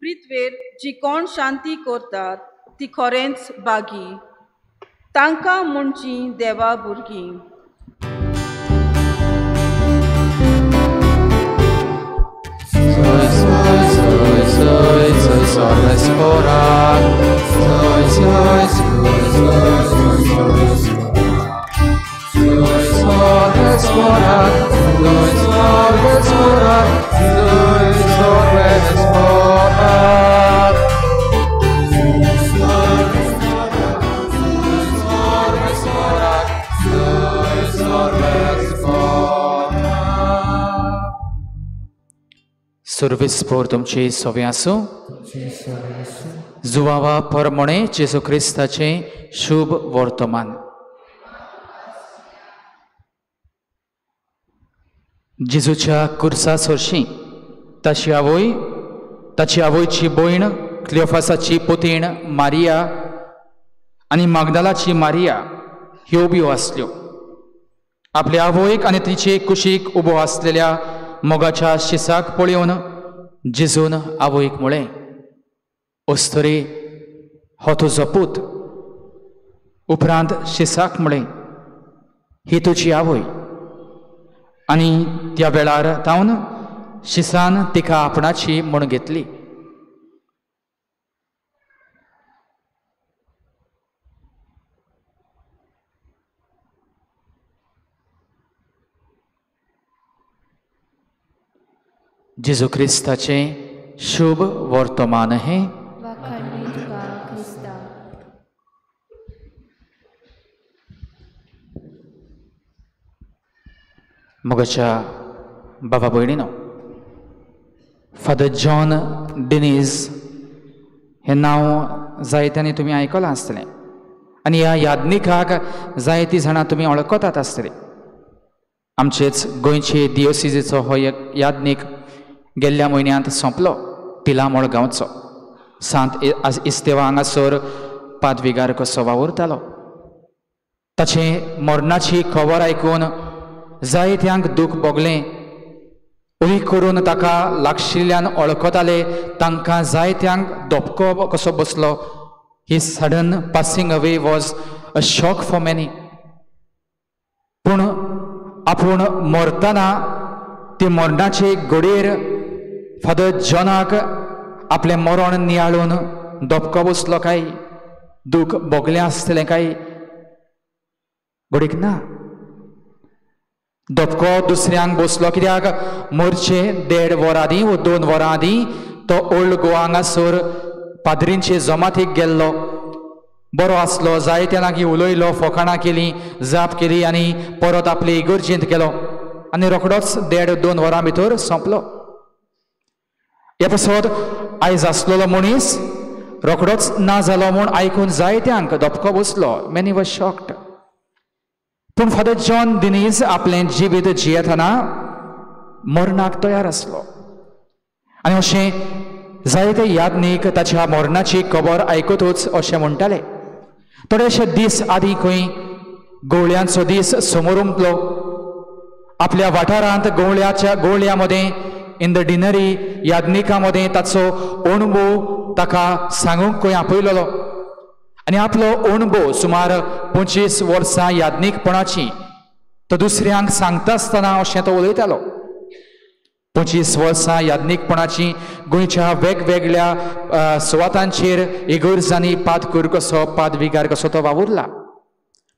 पृथ्वेर जी कोण शांती करतात ती खरेंच बागी, तांकां म्हणची देवा भुरगीं. Survispor तुमचे सोवे आसूं. जुवावा परमणे जेजू क्रिस्ताचे शुभ वर्तमान. जेजूच्या कुर्सा सोरशी ताची आवयची भयण क्लियोफासाची पुतीण मारिया आनी मागदालाची मारिया ह्यो बियो आसल्यो. आपल्या आवयक आनी तिचे कुशीक उबो आसलेल्या मोगाच्या शिसाक पळयोवन जेजून आवयक म्हळें, ओस्तरे हो तुजो पूत. उपरांत शिसाक म्हळें, ही तुजी आवय. आनी त्या वेळार तावन शिसान तिका आपणाची म्हूण घेतली. जेजू क्रिस्ताचे शुभ वर्तमान हे. मोगाच्या बाबा भयणीनो, फादर जॉन डिनीज हे नांव जायत्यांनी तुमी आयकलां आसतलें आनी ह्या यादनिकाक जायतीं जाणां तुमी वळखतात आसतलीं. आमचेच गोंयचे दियोसिसीचो हो यादनीक गेल्ल्या म्हयन्यांत सोंपलो पिलामोळ गांवचो. सांत इस्तेवा हांगासर पादविगार कसो वावुरतालो. ताचे मरणाची खबर आयकून जायत्यांक दूख भोगलें. उणी करून ताका लागशिल्ल्यान वळखताले तांकां जायत्यांक धपको कसो बसलो. His sudden passing away was a shock for many. पूण आपूण मरतना ते मरणाचे घडयेर फादर जॉनाक आपलें मरण नियाळून धपको बसलो काय, दूख भोगलें आसतलें काय? घडीक ना. धपको दुसऱ्यांक बसलो कित्याक मोरचे 1.5 वरां आदीं वा 2 वरां आदीं तो ओल्ड गोवा हांगासर पाद्रींचे जमातीक गेल्लो. बरो आसलो, जायत्या लागीं उलयलो, फकाणां केलीं, जाप केली आनी परत आपले इगर्जेंत गेलो आनी रोखडोच 1.5-2 वरां भितर सोंपलो. हे पासत आयज आसलेलो मनीस रोखडोच ना जालो म्हूण आयकून जायत्यांक धपको बसलो. Many were shocked. पूण फादर जॉन डिनीज आपलें जिवीत जियेतना मरणाक तयार आसलो आनी अशें जायते यादनीक ताच्या मरणाची खबर आयकूतच अशें म्हणटाले. थोडेशे दीस आदीं खंय गवळ्यांचो दीस समोर उमटलो. आपल्या वाठारांत गवळ्या मदें इन द डिनरी यादनिका मदें ताचो अणभव ताका सांगूंक खंय आपयलेलो आनी आपलो अणभव सुमार 25 वर्सां यादनीकपणाची तो दुसऱ्यांक सांगता आसतना अशें तो उलयतालो. 25 वर्सां यादनीकपणाची गोंयच्या वेगवेगळ्या सुवातांचेर इगर्जांनी पादकूर कसो पादविगार कसो तो वावुरला.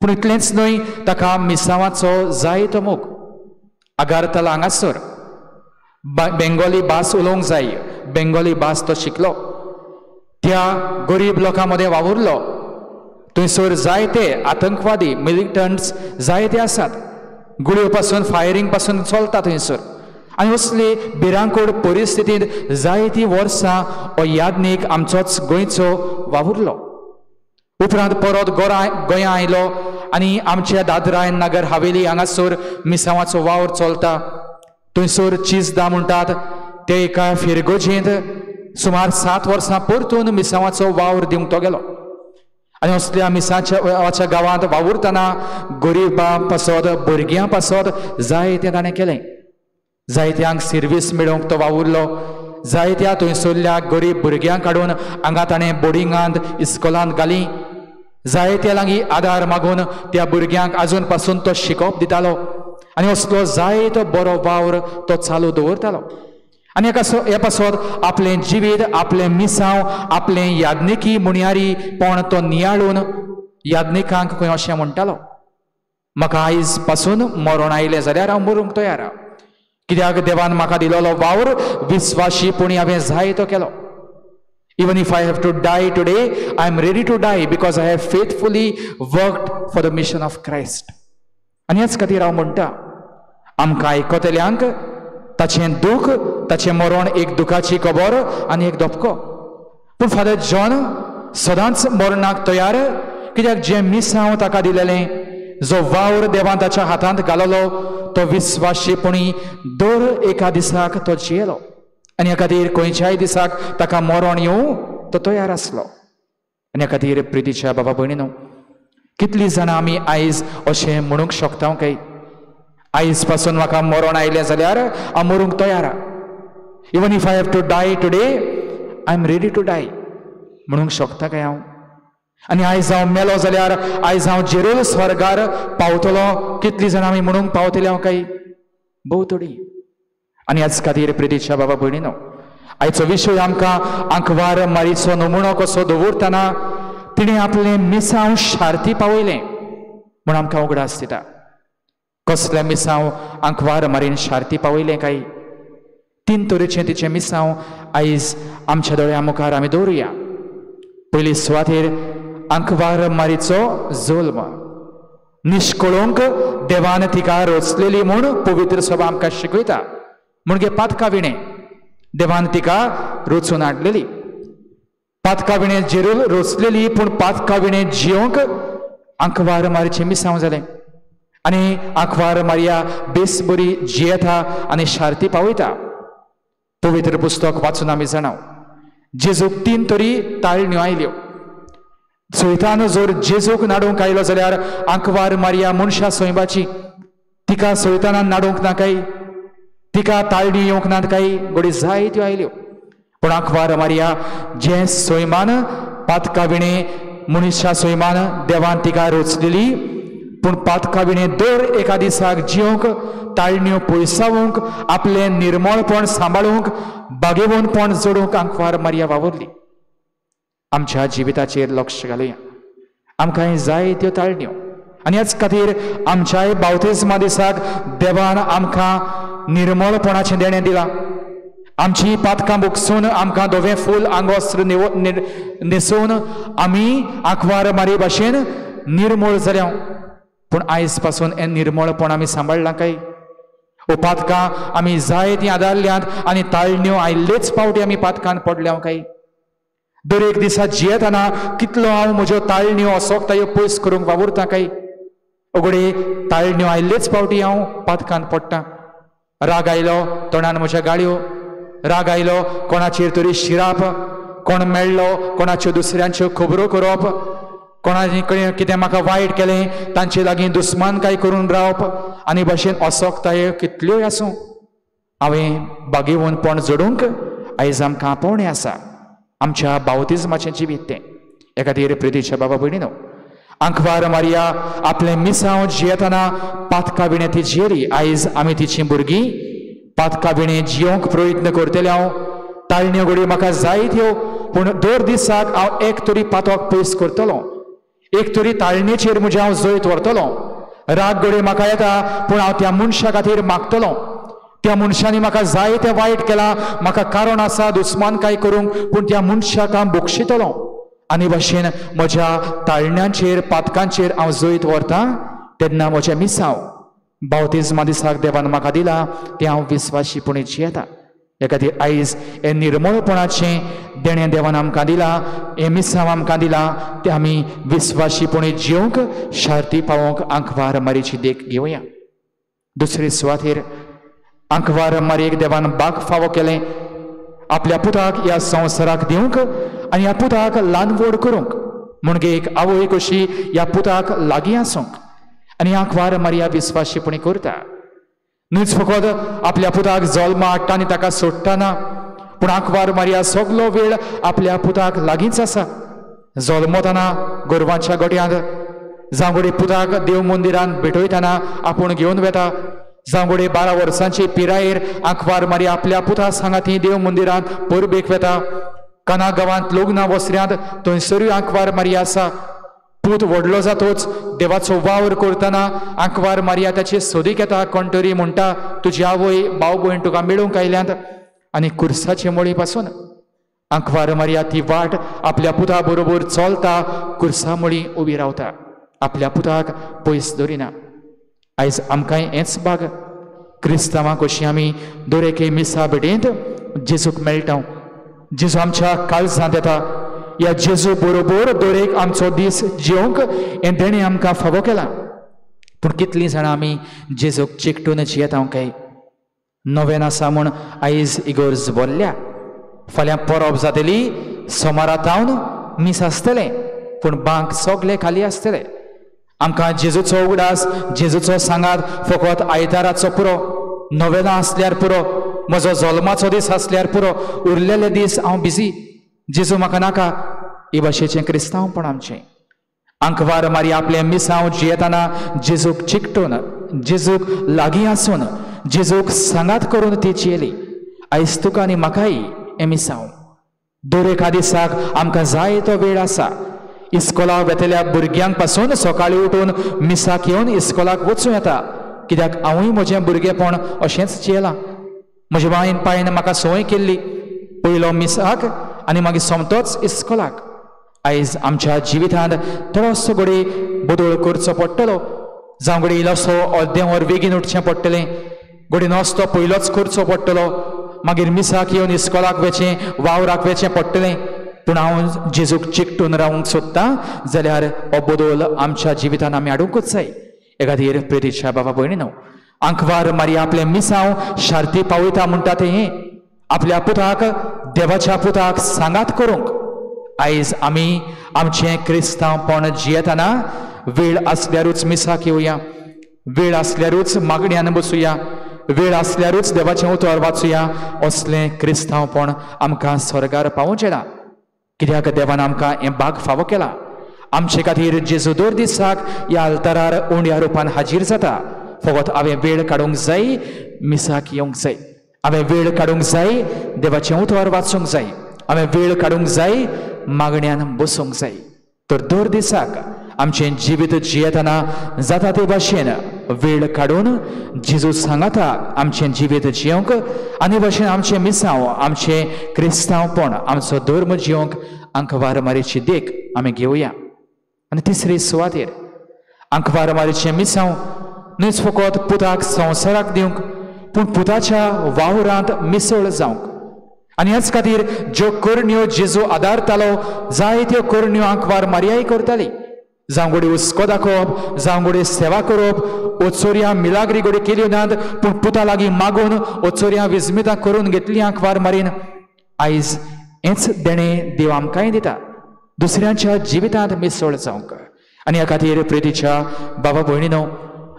पूण इतलेंच न्हय, ताका मिसावाचो जायतो मोग. आगारतला हांगासर बेंगोली भास उलोवंक जाय, बेंगोली भास तो शिकलो, त्या गरीब लोकां मदें वावुरलो. थंयसर जायते आतंकवादी मिलिटंट्स जायते आसात, गुळयो पासून फायरींग पासून चलता थंयसर. आनी असली भिरांकूळ परिस्थितींत जायतीं वर्सां हो याज्ञीक आमचोच गोंयचो वावुरलो. उपरांत परत गोंया आयलो आनी आमच्या दादराय नगर हावेली हांगासर मिसांवाचो वावर चलता. थंयसर चिजदा म्हणटात ते एका फिरगोजेंत सुमार 7 वर्सां परतून मिसांवाचो वावर दिवंक तो गेलो. आनी असल्या मिसांच्या गांवांत वावुरतना गरीबां पासत भुरग्यां पासत जायतें ताणें केलें. जायत्यांक सर्वीस मेळोवंक तो वावुरलो. जायत्या थंयसरल्या गरीब भुरग्यांक काडून हांगा ताणें बोर्डिंगांत इस्कॉलांत घालीं. जायत्या लागीं आदार मागून त्या भुरग्यांक आजून पासून तो शिकोवप दितालो. आनी असलो जायतो बरो वावर तो चालू दवरतालो. आनी हे पासत आपलें जिवीत, आपलें मिसांव, आपलें याज्ञिकी मुणयारीपण तो नियाळून याज्ञिकांक खंय अशें म्हणटालो, म्हाका आयज पासून मरण आयलें जाल्यार हांव मरूंक तयार आहा. कित्याक देवान म्हाका दिलोलो वावर विस्वाशीपणी हांवें जायतो केलो. Even if I have to die today, I am ready to die because I have faithfully worked for the mission of Christ. आनी ह्याच खातीर हांव म्हणटा, आमकां आयकतल्यांक ताचें दूख, ताचें मरण एक दुखाची खबर आनी एक धपको. पूण फादर जॉन सदांच मरणाक तयार, कित्याक जें मिसांव ताका दिलेलें, जो वावर देवान ताच्या हातांत घाललो, तो विस्वाशीपणी दर एका दिसाक तो जियेलो. आनी ह्या खातीर खंयच्याय दिसाक ताका मरण येवं तो तयार आसलो. आनी ह्या खातीर प्रितीच्या बाबा भयणीनो, कितलीं जाणां आमी आयज अशें म्हणूंक शकता काय, आयज पासून म्हाका मरण आयलें जाल्यार हांव मरूंक तयार आहा. Even if I have to die today, I am ready to die म्हणूंक शकता काय हांव. आनी आयज हांव मेलो जाल्यार आयज हांव जेरूल स्वर्गार पावतलो, कितलीं जाणां आमी म्हणूंक पावतले हांव काय, भोव थोडीं. आनी ह्याच खातीर प्रितीच्या बाबा भयणीनो, आयचो विशय आमकां आंकवार मारीचो नमुनो कसो दवरतना तिणें आपलें मिसांव शार्ती पावयलें म्हूण आमकां उगडास दिता. कसलें मिसांव आंकवार मारीन शार्ती पावयलें काय, 3 तरेचें तिचें मिसांव आयज आमच्या दोळ्यां मुखार आमी दवरुया. पयली सुवातेर आंकवार मारीचो जुल्म. निश्कळूंक देवान तिका रचलेली म्हूण पवित्र सभा आमकां शिकयता. म्हणजे पातकाविणें देवान तिका रचून हाडलेली. पातकाविणें जेरूल रचलेली, पूण पातकाविणें जियोंक आंकवार मारीचें मिसांव जालें. आनी आंकवार मारया बेस बरी जियेता आनी शार्ती पावयता. पवित्र पुस्तक वाचून आमी जाणाव, जेजूक 3 तरी ताळण्यो आयल्यो. सैतान जर जेजूक नाडूंक आयलो जाल्यार आंकवार मारया मनशा सोयबाची, तिका सैतानान नाडूंक ना काय, तिका ताळणी येवंक नात काय, घडी जायत्यो आयल्यो. पूण आंकवार मारया जें सैमान पातकाविणें मनशा सैमान देवान तिका रचलेली, पूण पातकाविणें दर एका दिसाक जियोंक, ताळण्यो पयसावूंक, आपलें निर्मळपण सांबाळूंक, बागेवणपण जोडूंक आंकवार मारया वावरली. आमच्या जिविताचेर लक्ष घालुया. आमकां जायत्यो ताळण्यो, आनी ह्याच खातीर आमच्याय बावतिस्मा दिसाक देवान आमकां निर्मळपणाचें देणें दिलां. आमची पातकां बुकसून आमकां धवें फूल आंगवस्त्र न्हेसोवन आमी आंकवार मारी भाशेन निर्मळ जाल्या. पूण आयज पासून हें निर्मळपण आमी सांबाळलां काय, वो पातकां आमी जायतीं आदारल्यांत आनी ताळण्यो आयिल्लेच फावटी आमी पातकान पडल्या काय. दर एक दिसा जियेतना कितलो हांव म्हज्यो ताळण्यो असोकतायो पयस करूंक वावुरता काय, उगडे ताळण्यो आयिल्लेच फावटी हांव पातकान पडटां. राग आयलो तोंडान म्हज्या गाळयो, राग आयलो कोणाचेर तरी शिराप, कोण मेळ्ळो कोणाच्यो दुसऱ्यांच्यो खबरो करप, कोणाची कितें म्हाका वायट केलें तांचे लागीं दुस्मानकाय करून रावप, आनी भशेन असोकतायो कितल्योय आसूं, हांवें बागेवणपण जोडूंक आयज आमकां आपोवणें आसा. आमच्या बावतिस्माचें जिवीत तें. हे खातीर प्रितीच्या बाबा भयणीनो, आंकवार मारया आपलें मिसांव जियेतना पातकाविणें ती जियेली. आयज आमी तिचीं भुरगीं पातकाविणें जियोंक प्रयत्न करतले. हांव ताळण्यो घडी म्हाका जायत्यो, पूण दर दिसाक हांव एक तरी पातक पयस करतलों, एक तरी ताळणेचेर म्हजें हांव जैत व्हरतलों. राग घडये म्हाका येता पूण हांव त्या मनशा खातीर मागतलों. त्या मनशांनी म्हाका जाय तें वायट केलां, म्हाका कारण आसा दुस्मानकाय करूंक, पूण त्या मनशाक हांव बक्षितलों. आनी भाशेन म्हज्या ताळण्यांचेर पातकांचेर हांव जैत व्हरतां तेन्ना म्हजें मिसांव बावतिजमा दिसाक देवान म्हाका दिलां तें हांव विस्वाशीपणी जियेतां. हे खातीर आयज हे निर्मळपणाचें देणें देवान आमकां दिलां, हें मिसांव आमकां दिलां तें आमी विस्वाशीपणी जिवंक शार्ती पावोवंक आंकवार मारीची देख घेवया. दुसरे सुवातेर आंकवार मारयेक देवान बाग फावो केलें आपल्या पुताक ह्या संवसाराक दिवंक आनी ह्या पुताक ल्हान व्हड करूंक. म्हणजे एक आवय कशी ह्या पुताक लागीं आसूंक आनी आंकवार मारया विस्वाशीपणी करता. न्हूच फकत आपल्या पुताक जल्म हाडटा आनी ताका सोडटा ना, पूण आंकवार मारया सगलो वेळ आपल्या पुताक लागींच आसा. जल्मतना गोरवांच्या गोट्यांत जावं घोडये पुताक देव मंदिरांत भेटयतना आपूण घेवन वता, जावं घोडये 12 वर्सांची पिरायेर आंकवार मारया आपल्या पुता सांगाती देव मंदिरांत परबेक वता. काना गांवांत लग्ना वसऱ्यांत थंयसरूय आंकवार मारया आसा. पूत व्हडलो जातोच देवाचो वावर करतना आंकवार मारया ताचे सोदीक येता, कोण म्हणटा तुजी आवय भाव भयण तुका मेळूंक आयल्यांत. आनी कुर्साचे मळी पासून आंकवार मारया ती वाट आपल्या पुता बरोबर चलता, कुर्सा मळी उबी रावता, आपल्या पुताक पयस दवरिना. आयज आमकांय हेंच भाग क्रिस्तांवां कशी आमी दर एके मिसा भेटेंत जेजूक मेळटा, जेजू आमच्या काळजांत येता. ह्या जेजू बरोबर दर एक आमचो दीस जिवंक हें देणें आमकां फावो केलां. पूण कितलीं जाणां आमी जेजूक चिकटून जियेता काय? नवें आसा म्हूण आयज इगोर्ज भरल्या, फाल्यां परब जातली, सोमारां जावन मीस आसतलें, पूण बांक सगळे खाली आसतले. आमकां जेजूचो उगडास, जेजूचो सांगात फकत आयताराचो पुरो, नवेलां आसल्यार पुरो, म्हजो जल्माचो दीस आसल्यार पुरो, उरलेले दीस हांव बिजी, जेजू म्हाका नाका. हे भाशेचें क्रिस्तांवपण आमचें. आंकवार मारी आपलें मिसांव जियेतना जेजूक चिकटून, जेजूक लागीं आसून, जेजूक सांगात करून ती जियेली. आयज तुका आनी म्हाकाय हें मिसांव दर एका दिसाक आमकां जाय तो वेळ आसा. इस्कोलाक वेतल्या भुरग्यांक पासून सकाळीं उठून मिसाक येवन इस्कोलाक वचूं येता, कित्याक हांवूय म्हजें भुरगेंपण अशेंच जियेलां. म्हज्या बायन पायन म्हाका संवय केल्ली, पयलो मिसाक आनी मागीर सोमतोच इस्कोलाक. आयज आमच्या जिवितांत थोडोसो घडी बदल करचो पडटलो, जावं घडी इल्लोसो अर्दें वर बेगीन उठचें पडटलें, घडी नास्तो पयलोच करचो पडटलो, मागीर मिसाक येवन इस्कोलाक वचें, वावराक वचें पडटलें. पूण हांव जेजूक चिकटून रावंक सोदतां जाल्यार हो बदल आमच्या जिवितांत आमी हाडूंकूच जाय. हे खातीर प्रितीच्या बाबा भयणीनो, आंकवार मारया आपलें मिसांव शार्ती पावयता म्हणटा तें हें, आपल्या पुताक, देवाच्या पुताक सांगात करूंक. आयज आमी आमचें क्रिस्तांवपण जियेतना वेळ आसल्यारूच मिसाक येवया, वेळ आसल्यारूच मागण्यांत बसुया, वेळ आसल्यारूच देवाचें उतर वाचुया. असलें क्रिस्तांवपण आमकां स्वर्गार पावोवचें ना, कित्याक देवान आमकां हें भाग फावो केला. आमचे खातीर जेजू दर दिसाक ह्या आल्तारार उंड्या रुपान हाजीर जाता. फकत हांवें वेळ काडूंक जाय, मिसाक येवंक जाय, हांवें वेळ काडूंक जाय, देवाचें उतर वाचूंक जाय, हांवें वेळ काडूंक जाय, मागण्यांत बसूंक जाय. तर दर दिसाक आमचें जिवीत जियेतना जाता ते भाशेन वेळ काडून जेजू सांगाता आमचें जिवीत जियोंक, आनी भाशेन आमचें मिसांव, आमचें क्रिस्तांवपण, आमचो धर्म जियोंक आंकवार मारीची देख आमी घेवया. आनी तिसरी सुवातेर आंकवार मारीचें मिसांव न्हूच फकत पुताक संवसाराक दिवंक, पूण पुताच्या वावरांत मिसळ जावंक. आनी हेच खातीर ज्यो करण्यो जेजू आदारतालो, जायत्यो करण्यो आंकवार मारयाय करताली. जावं घोडी हुस्को दाखोवप, जावं घोडी सेवा करप, ओचोऱ्या मिलाग्री घोडी केल्यो नात, पूण पुता लागीं मागून ओचोऱ्या विजमितां करून घेतली आंकवार मारीन. आयज हेंच देणें देव आमकांय दिता, दुसऱ्यांच्या जिवितांत मिसळ जावंक. आनी ह्या खातीर प्रितीच्या बाबा भयणीनो,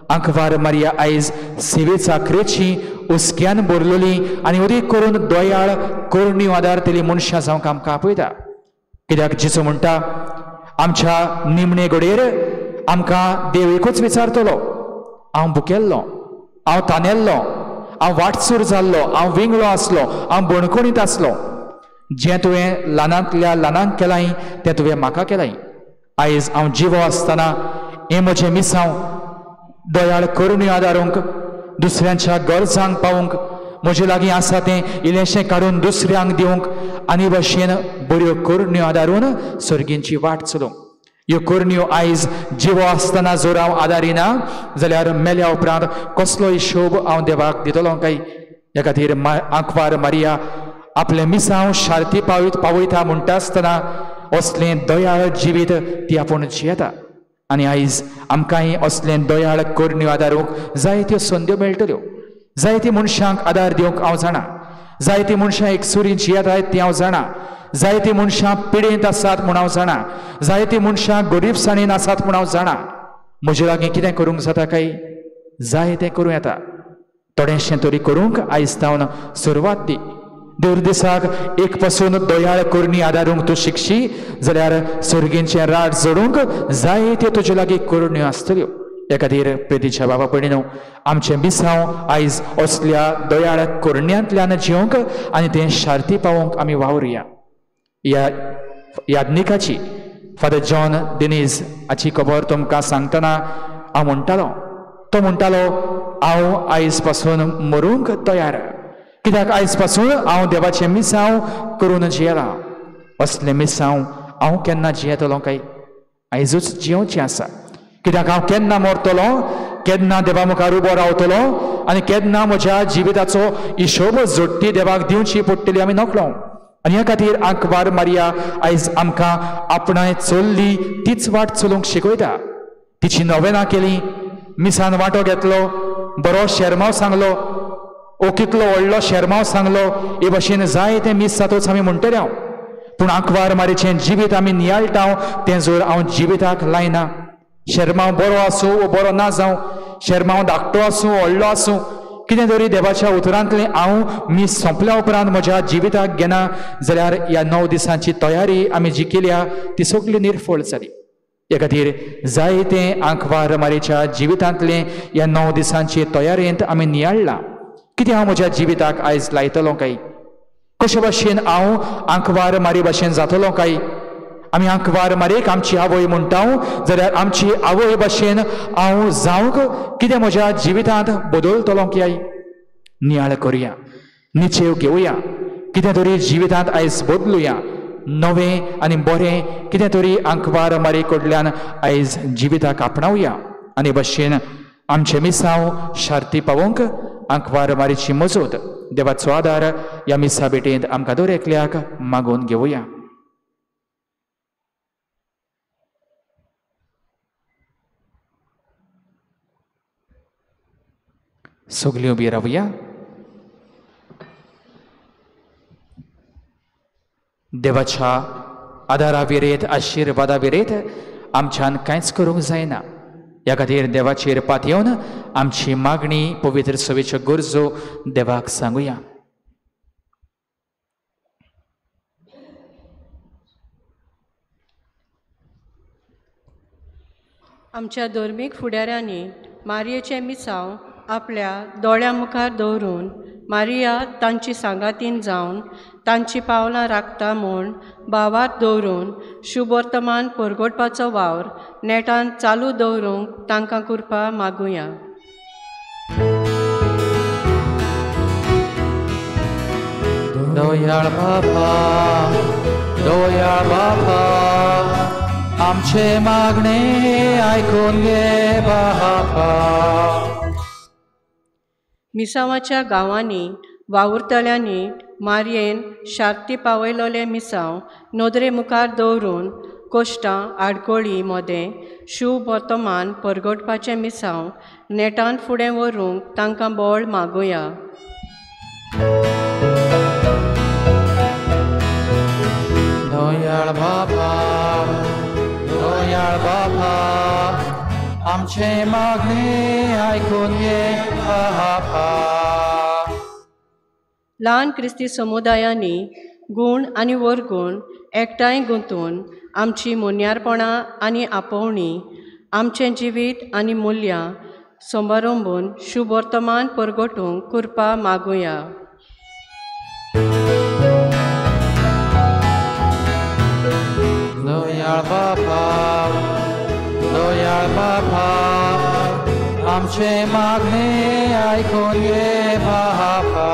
आंकवार मारया आयज सेवे चाकरेची उस्क्यान भरलेली आनी अदीक करून दोयाळ करण्यो आदारतली मनशां जावंक आमकां आपयता. कित्याक जेजू म्हणटा, आमच्या निमणे घडयेर आमकां देव एकूच विचारतलो, हांव भुकेल्लो, हांव तानेल्लो, हांव वाटसूर जाल्लो, हांव विंगळो आसलो, हांव बणकणीत आसलो. जें तुवें ल्हानांतल्या ल्हानांक केलां तें तुवें म्हाका केलां. आयज हांव जिवो आसतना हें म्हजें मिसांव दोयाळ करून आदारूंक दुसऱ्यांच्या गरजांक पावूंक म्हजे लागीं आसा तें इल्लेशें काडून दुसऱ्यांक दिवंक आनी भशेन बऱ्यो करण्यो आदारून सर्गींची वाट चलोवंक ह्यो करण्यो आयज जिवो आसतना जर हांव आदारिना जाल्यार मेल्या उपरांत कसलो हिशोब हांव देवाक दितलो काय ह्या खातीर आंकवार मारिया आपलें मिसांव शार्ती पावयता म्हणटा आसतना असलें दयाळ जिवीत ती आपूण जियेता आनी आयज आमकांय असलें दयाळ करण्यो आदारूंक जायत्यो संद्यो मेळटल्यो जायती मनशांक आदार दिवंक हांव जाणा जायती मनशां एकसुरी जियेतायत ती हांव जाणा जायती मनशां पिडेंत आसात म्हूण हांव जाणा जायती मनशां गरीबसाणीन आसात म्हूण हांव जाणा म्हजे लागीं कितें करूंक जाता काय जाय तें करूं येता थोडेंशें तरी करूंक आयज तावन सुरवात दी देव दिसाक एक पासून दोयाळ करणी आदारूंक तूं शिकशी जाल्यार सर्गींचें राट जोडूंक जायत्यो तुजे लागीं करण्यो आसतल्यो ह्या खातीर प्रितीच्या बाबा भयणीनो आमचें मिसांव आयज असल्या दोयाळ करण्यांतल्यान जिवंक आनी तें शार्ती पावोवंक आमी वावरुया ह्या याज्ञिकाची फादर जॉन दिनीज हाची खबर तुमकां सांगतना हांव म्हणटालो तो म्हणटालो हांव आयज पासून मरूंक तयार कित्याक आयज पासून हांव देवाचें मिसांव करून जियेलां असलें मिसांव हांव केन्ना जियेतलो काय आयजूच जियोवचें आसा कित्याक हांव केन्ना मरतलो केन्ना देवा मुखार उबो रावतलो आनी केन्ना म्हज्या जिविताचो हिशोब जोडटी देवाक दिवची पडटली आमी नकळो आनी ह्या खातीर आंकवार मारिया आयज आमकां आपणाय चल्ली तीच वाट चलोवंक शिकयता तिची नोवेनां केली मिसान वांटो घेतलो बरो शेरमाव सांगलो कितलो व्हडलो शेरमाव सांगलो हे भशेन जायते मीस जातूच आमी म्हणटले हांव पूण आंकवार मारीचें जिवीत आमी नियाळटाव तें जर हांव जिविताक लायना शेरमाव बरो आसूं वो बरो ना जावं शेरमाव धाकटो आसूं व्हडलो आसूं कितें तरी देवाच्या उतरांतलें हांव मीस सोंपल्या उपरांत म्हज्या जिविताक घेना जाल्यार ह्या 9 दिसांची तयारी आमी जी केल्या ती सगळी निर्फळ जाली ह्या खातीर जायते आंकवार मारीच्या जिवितांतलें ह्या 9 दिसांची तयारेंत आमी नियाळ्ळां कितें हांव म्हज्या जिविताक आयज लायतलो काय कशे भशेन हांव आंकवार मारी भशेन जातलो काय आमी आंकवार मारेक आमची आवय म्हणटा जाल्यार आमची आवय भशेन हांव जावंक कितें म्हज्या जिवितांत बदलतलो काय नियाळ करुया निचेव घेवया कितें तरी जिवितांत आयज बदलुया नवें आनी बरें कितें तरी आंकवार मारी कडल्यान आयज जिविताक आपणावया आनी भशेन आमचे मिसांव शार्ती पावोवंक आंकवार मारीची मजत देवाचो आदार ह्या मिसा भेटेंत आमकां दर एकल्याक मागून घेवया सगळीं उबी रावया देवाच्या आदारा विरेत आशिर्वादा विरेत आमच्यान कांयच करूंक जायना ह्या खातीर देवाचेर पातयेवन आमची मागणी पवित्र सवेच्यो गरजो देवाक सांगुया आमच्या धर्मीक फुडाऱ्यांनी मारयेचें मिसांव आपल्या दोळ्या मुखार दवरून मारिया तांची सांगातीन जावन तांची पावलां राखता म्हूण भावार्थ दवरून शुभ वर्तमान परगटपाचो वावर नेटान चालू दवरूंक तांकां कृपा मागुया दोयाळ बाबा आमचे मागणे आयकून घे बाबा मिसांवाच्या गांवांनी वावुरतल्यांनी मारयेन शार्ती पावयलोले मिसांव नोदरे मुखार दवरून कोश्टां आडकोळी मोदें शुभ वर्तमान परगटपाचें मिसांव नेटान फुडें व्हरूंक तांकां बोळ मागुया दोयाळ बाबा आमचे मागणे आयकून घे बाबा ल्हान क्रिस्ती समुदायांनी गूण आनी वरगूण एकठांय गुंतून आमची मुन्यारपणां आनी आपोवणी आमचें जिवीत आनी मुल्यां समारंभून शुभ वर्तमान परगटूंक कृपा मागुया दोयाळ बाबा आमचे मागणे आयकून घे बापा.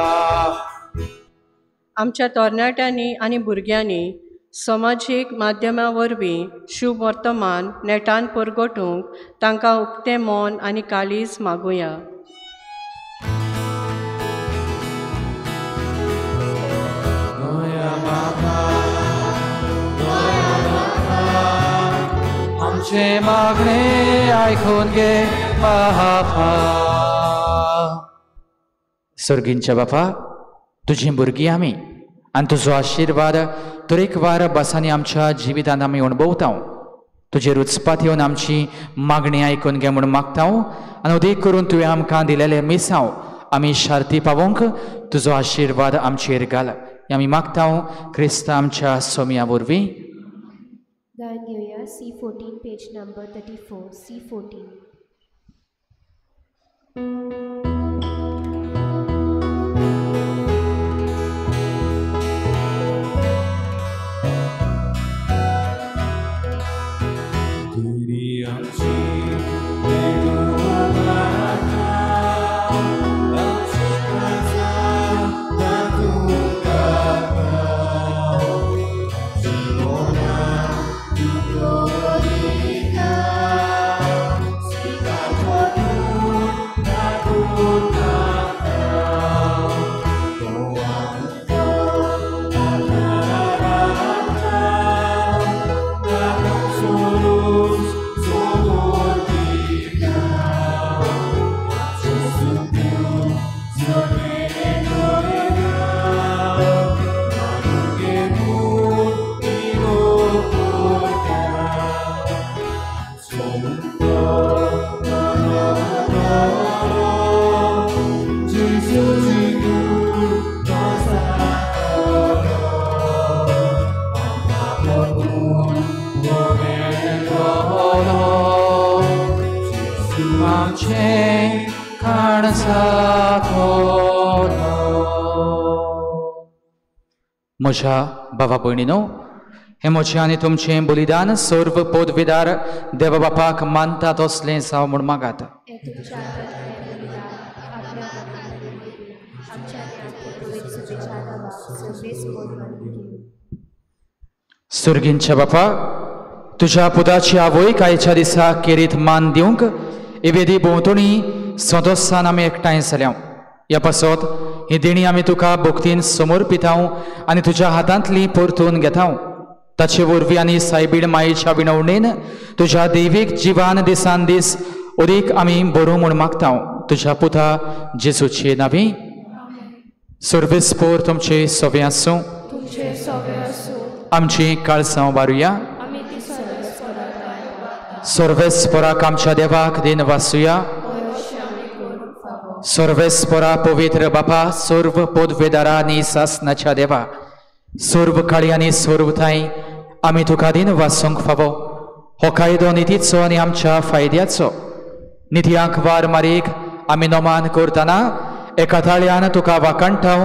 आमच्या तरणाट्यांनी आनी भुरग्यांनी समाजीक माध्यमां वरवीं शुभ वर्तमान नेटान परगटूंक तांकां उक्तें मोन आनी काळीज मागुया. आमचे मागणे आयकून घे बापा. सर्गींच्या बापा, तुझी भुरगीं आमी आनी तुजो आशिर्वाद तरेकवार बसांनी आमच्या जिवितांत आमी अणभवता. तुजेर उचपात येवन आमची मागणी आयकून घे म्हूण मागता आनी उदीक करून तुवें आमकां दिलेले मिसांव आमी शार्ती पावोवंक तुजो आशिर्वाद आमचेर घाल. आमी मागता क्रिस्त आमच्या सोम्या वरवीं. गायन घेऊया C14 पेज नंबर 34 C14. म्हज्या भावा भयणीनो, हे म्हजें आनी तुमचें बलिदान सर्व पदवीदार देवबापाक मानता तसलें जावं म्हूण मागात. सुर्गींच्या बापा, तुज्या पुताची आवयक आयच्या दिसा केरीत मान दिवंक हे वेदी भोंवतणी सदस्यान आमी एकठांय जाल्या. ह्या पासत ही देणी आमी तुका भक्तीन समर्पिता आनी तुज्या हातांतली परतून घेता. ताचे वरवीं आनी सायबीण मायेच्या विणवणेन तुज्या दैवीक जिवान दिसान दीस अदीक आमी बरो म्हूण मागता. तुज्या पुता जेजूचे नांवी. सर्वेस्पोर तुमचे सवे आसूं. आमची काळजां वारुया. सर्वेस्पोराक आमच्या देवाक दिन वासुया. सर्वेस्पोरा पवित्र बापा, सर्व पदवेदारा आनी सासनाच्या देवा, सर्व काळी आनी सर्वथाय आमी तुका दिन वासूंक फावो. हो कायदो नितीचो आनी आमच्या फायद्याचो. नित्याक वार मारीक आमी नोमान करतना एका ताळ्यान तुका वाकाणटाव,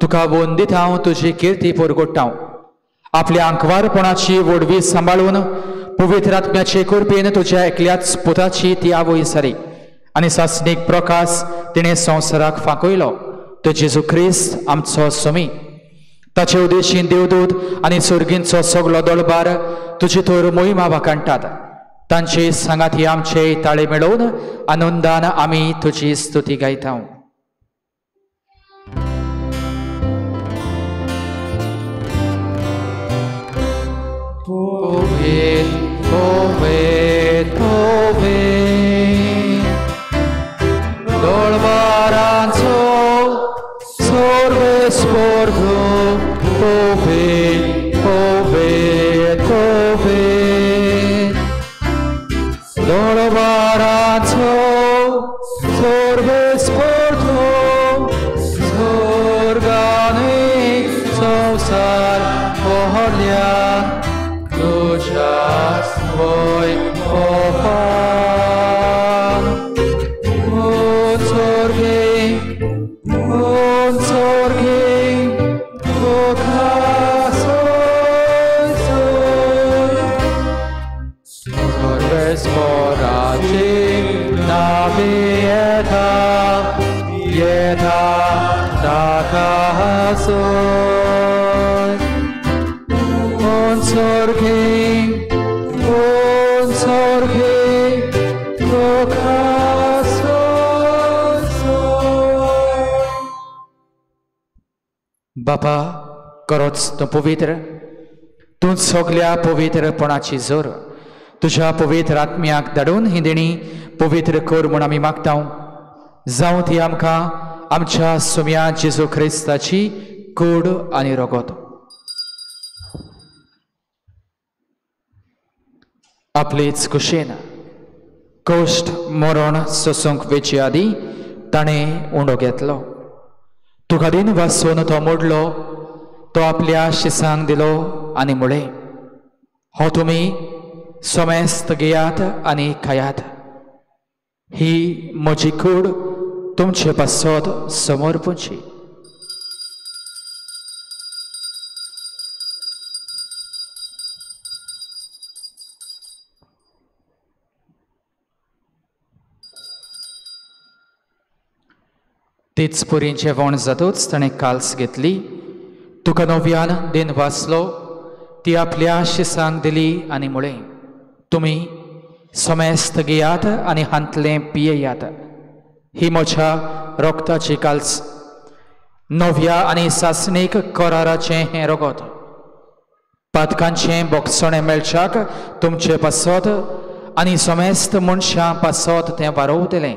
तुका वंदितांव, तुजी किर्ती परगोडटाव. आपल्या आंकवारपणाची वडवी सांबाळून पवित्र आत्म्याचे कृपेन तुज्या एकल्याच पुताची ती आवय सारी आनी सासणीक प्रकाश तिणें संवसाराक फांकयलो. तो जेजू ख्रिस्त आमचो स्वामी. ताचे उदेशीन देवदूत आनी सर्गींचो सगलो दळबार तुजी तर मोहिमा वाकाणटात. तांचे सांगाती आमचे ताळे मेळोवन आनंदान आमी तुजी स्तुती गायता. दळबारांचो सर्वेस्पोर्धो दळबारांचो सर्वेस्पोर्धो स्वर्गानी संसार पहल्यान तुझ्या स्वय सर्वेस्पोराचे आवे येता येता ताका सोय on sorge toka soy. Bapa, करोच तूं पवित्र, तूं सगळ्या पवित्रपणाची जोर तुझ्या पवित्र आत्म्याक धाडून ही देणी पवित्र कर म्हूण आमी मागतां. जावं ती आमकां आमच्या सुम्या जेजू क्रिस्ताची कूड आनी रगत. आपलीच कुशेन कोश्ट मरण सोसूंक वेचे आदी ताणें उंडो घेतलो. तुका दिन वाचून तो मोडलो, तो आपल्या शिसांक दिलो आनी म्हळें, हो तुमी सोमेस्त घेयात आनी खायात. ही म्हजी कूड तुमचे पासत समर्पूची. तीच पुरीं जेवण जातूच ताणें काल्स घेतली. तुका नव्यान दिन वाचलो, ती आपल्या शिसांक दिली आनी म्हळें, तुमी सोमेस्त घेयात आनी हांतलें पियेयात. ही म्हज्या रोगताची काल्स, नव्या आनी सासणीक कराराचें हें रगत. पातकांचें बोगसणें मेळच्याक तुमचे पासत आनी सोमेस्त मनशां पासत तें वारोवतलें.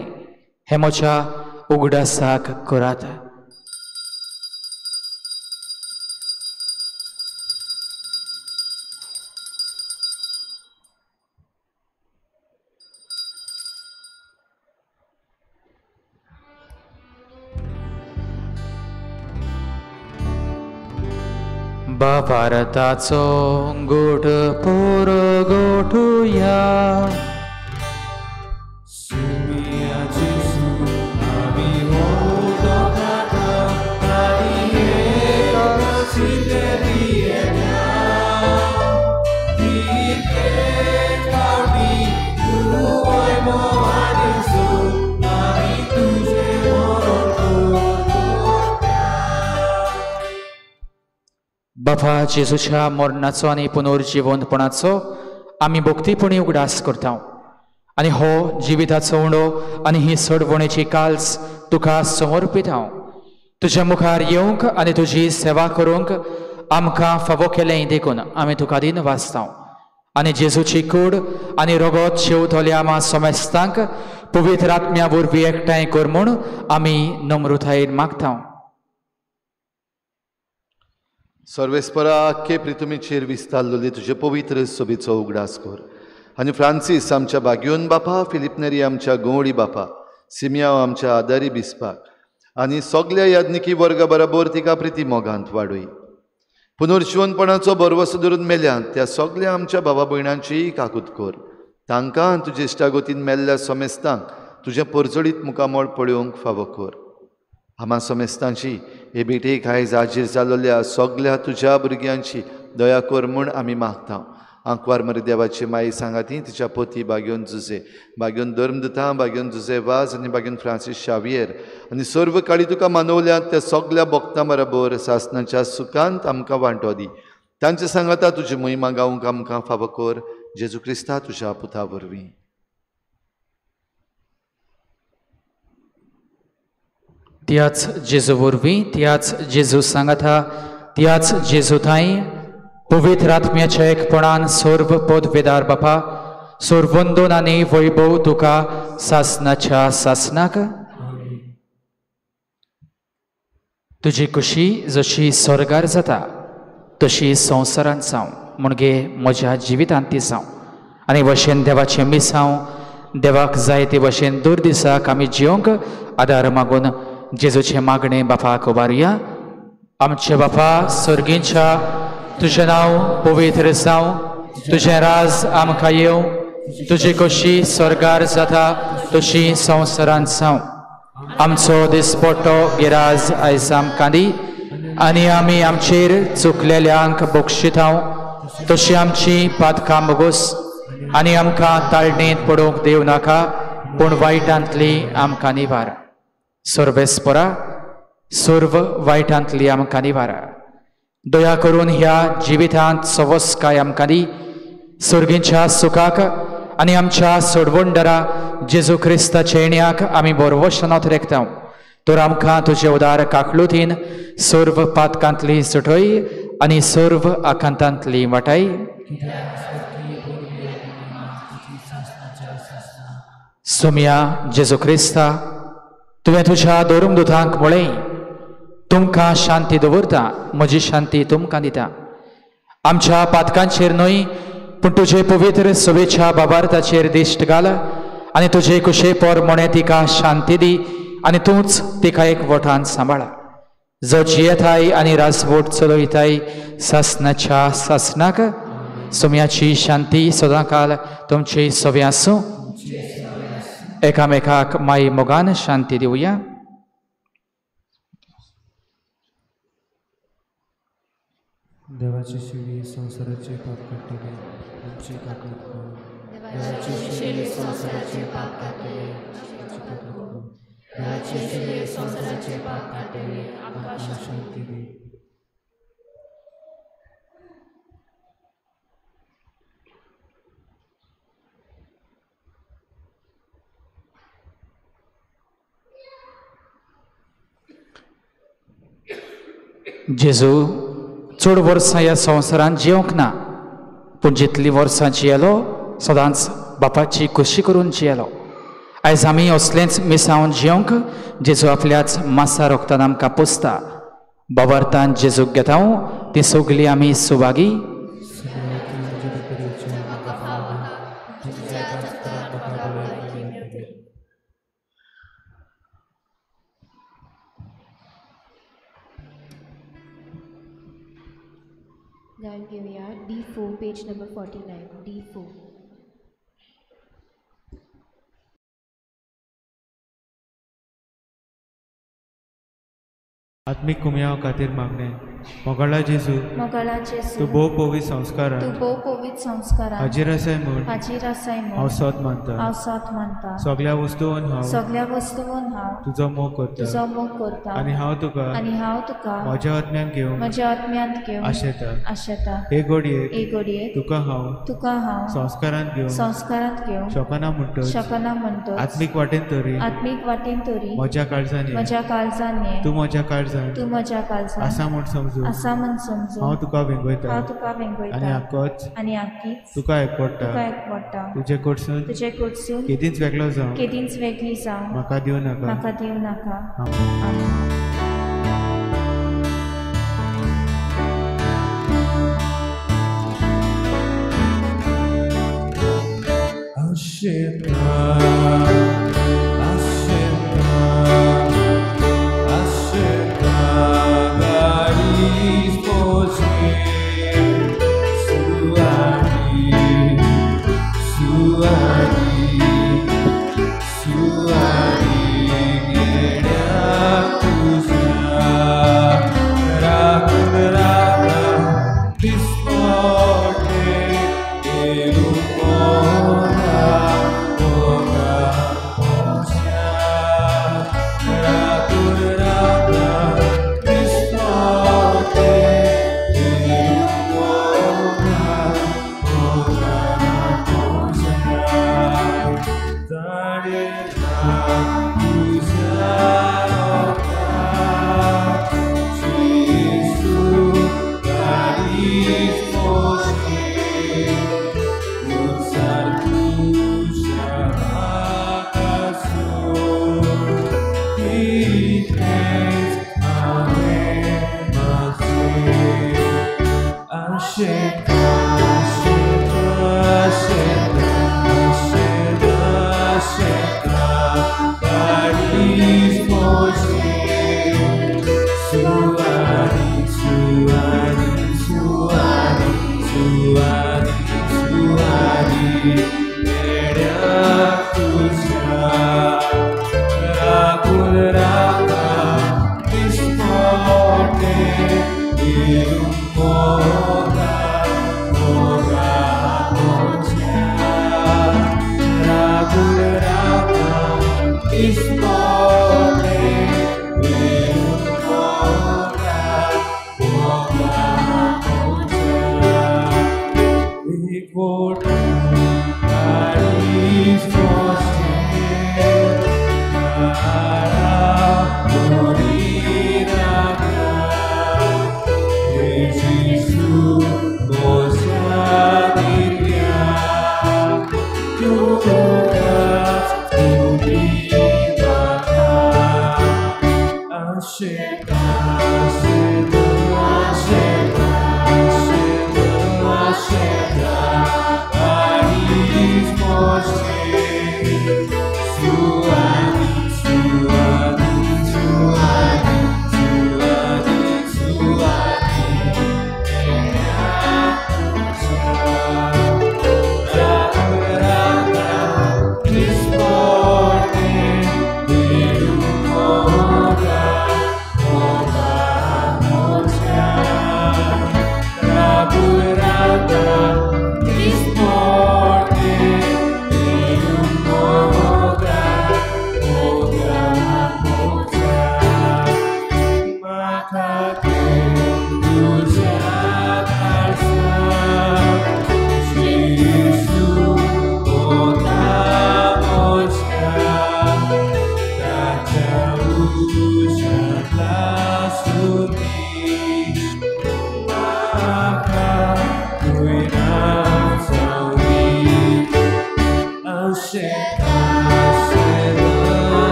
हें म्हज्या उगडासाक करात. भारताचो गोठ पोर गोठुया. बापा जेजूच्या मरणाचो आनी पुनर्जिवंतपणाचो आमी भक्तीपणी उगडास करता आनी हो जिविताचो उंडो आनी ही सोडवणेची काल्स तुका समर्पीत हांव. तुज्या मुखार येवंक आनी तुजी सेवा करूंक आमकां फावो केलें देखून आमी तुका दिन वाचता आनी जेजूची कूड आनी रगत शेवतल्या आमा सोमेस्तांक पवित्र आत्म्या वरवीं एकठांय कर म्हूण आमी नम्रतायेन मागता. सर्वेस्परा आख्खे प्रितुमीचेर विस्तारलेली तुजे पवित्र सोबीचो उगडास कर. आनी फ्रांसीस आमच्या बागयोन बापा, फिलिप नेरी आमच्या गवळी बापा, सिमिया आमच्या आदारी बिस्पाक आनी सगळ्या याज्ञिकी वर्गा बरोबर तिका प्रिती मोगांत वाडय. पुनर्जिवनपणाचो बरवसो धरून मेल्यांत त्या सगळ्या आमच्या भावा भयणांची काकूत कर. तांकां तुजे इश्टागोतीन मेल्ल्या सोमेस्तांक तुजें परचडीत मुखामळ पळोवंक फावो कर. आमा सोमेस्तांची हे भेटेक आयज हाजीर जाल्ल्या सगळ्या तुज्या भुरग्यांची दया कर म्हूण आमी मागता. आंकवार मरे देवाची माई सांगाती तिच्या पोती बागयोन जुजे, बागयोन धर्मदुतां, बागयोन जुजे वाज आनी बागयोन फ्रांसीस शावियर आनी सर्व काळी तुका मानवल्यात त्या सगळ्या भक्तां बरोबर सासणाच्या सुखांत आमकां वांटो दी. तांचे सांगाता तुजी महिमा गावंक आमकां फावो कर. जेजू क्रिस्ता तुज्या पुता वरवीं. त्याच जेजू वरवीं, त्याच जेजू सांगाता, त्याच जेजू थंय पवित्र आत्म्याच्या एकपणान सर्व पदवेदार बापा, सर्वंदोन आनी वैभव तुका सासणाच्या सासनाक. तुजी खुशी जशी स्वर्गार जाता तशी संवसारांत जावं म्हणजे म्हज्या जिवितांत ती जावं आनी भशेन देवाचें मिसांव देवाक जाय ते भशेन दर दिसाक आमी जियोंक आदार मागून जेजूचें मागणें बापाक उबारुया. आमचे बापा सर्गींच्या तुजें नांव पवित्र जावं, तुजें राज आमकां येवं, तुजी कशी स्वर्गार जाता तशी संवसारांत जावं. आमचो दिसपट्टो गिराज आयज आमकां दी आनी आमी आमचेर चुकलेल्यांक बक्षितांव तशी आमची पातकां बगोस आनी आमकां ताळणेंत पडोवंक दिवं नाका पूण वायटांतली आमकां निवार. सर्वेस्परा सर्व वायटांतली आमकां निवार. दया करून ह्या जिवितांत सवस्काय आमकां दी. सर्गींच्या सुखाक आनी आमच्या सोडवंडरा जेजू क्रिस्ताचे येण्याक आमी बरवशनांत रेखतांव. तर आमकां तुजे उदार काकलुतीन सर्व पातकांतली सुटय आनी सर्व आकांतांतली वाटाय. सोम्या जेजू क्रिस्ता, तुवें तुज्या दोरूंक दुतांक म्हळें, तुमकां शांती दवरता, म्हजी शांती तुमकां दिता. आमच्या पातकांचेर न्हय पूण तुजे पवित्र सवेच्या बाबार्थाचेर दिश्ट घाल आनी तुजे कुशेपर म्हणे तिका शांती दी आनी तूंच तिका एकवटान सांबाळ. जो जियेताय आनी रासवट चलयताय सासनाच्या सासनाक सोम्याची शांती सदांकाल तुमची सवे आसूं. एकामेकाक माई मोगान शांती दिवया. देवाची शिडी संसाराचे पाप काढले आमची काकूट कर. देवाची शिडी संसाराचे पाप काढले आमची काकूट कर. देवाची शिडी संसाराचे पाप काढले आमकां शांती दी. जेजू चड वर्सां ह्या संवसारांत जियोंक ना, पूण जितलीं वर्सां जियेलो सदांच बापाची खोशी करून जियेलो. आयज आमी असलेंच मिसावन जियोंक जेजू आपल्याच मासा रोगतान आमकां पोसता. बाबार्थान जेजूक घेता ती सगळीं आमी सुवागी. Now give me D4, page number 49. D4. आत्मिक कुमयाव खातीर मागणे. मोगाळा जेजू, तूं भोव पवित्र संस्कारान हाजीर आसाय म्हूण हांव सत मानता. सगळ्या वस्तूंवन हांव तुजो मोग करता आनी हांव तुका म्हज्या आत्म्यान घेवन आशेता. हे घडये तुका हांव संस्कारांत घेवन शकना म्हणटच आत्मीक वाटेन तरी म्हज्या काळजांनी तूं म्हज्या काळजांत आसा म्हूण समजू. हांव तुका वेंगयता आनी आख्खीच तुका एकवडटा. तुजे कडसून केदींच वेगळी जावं म्हाका दिवं नाका. Asheta,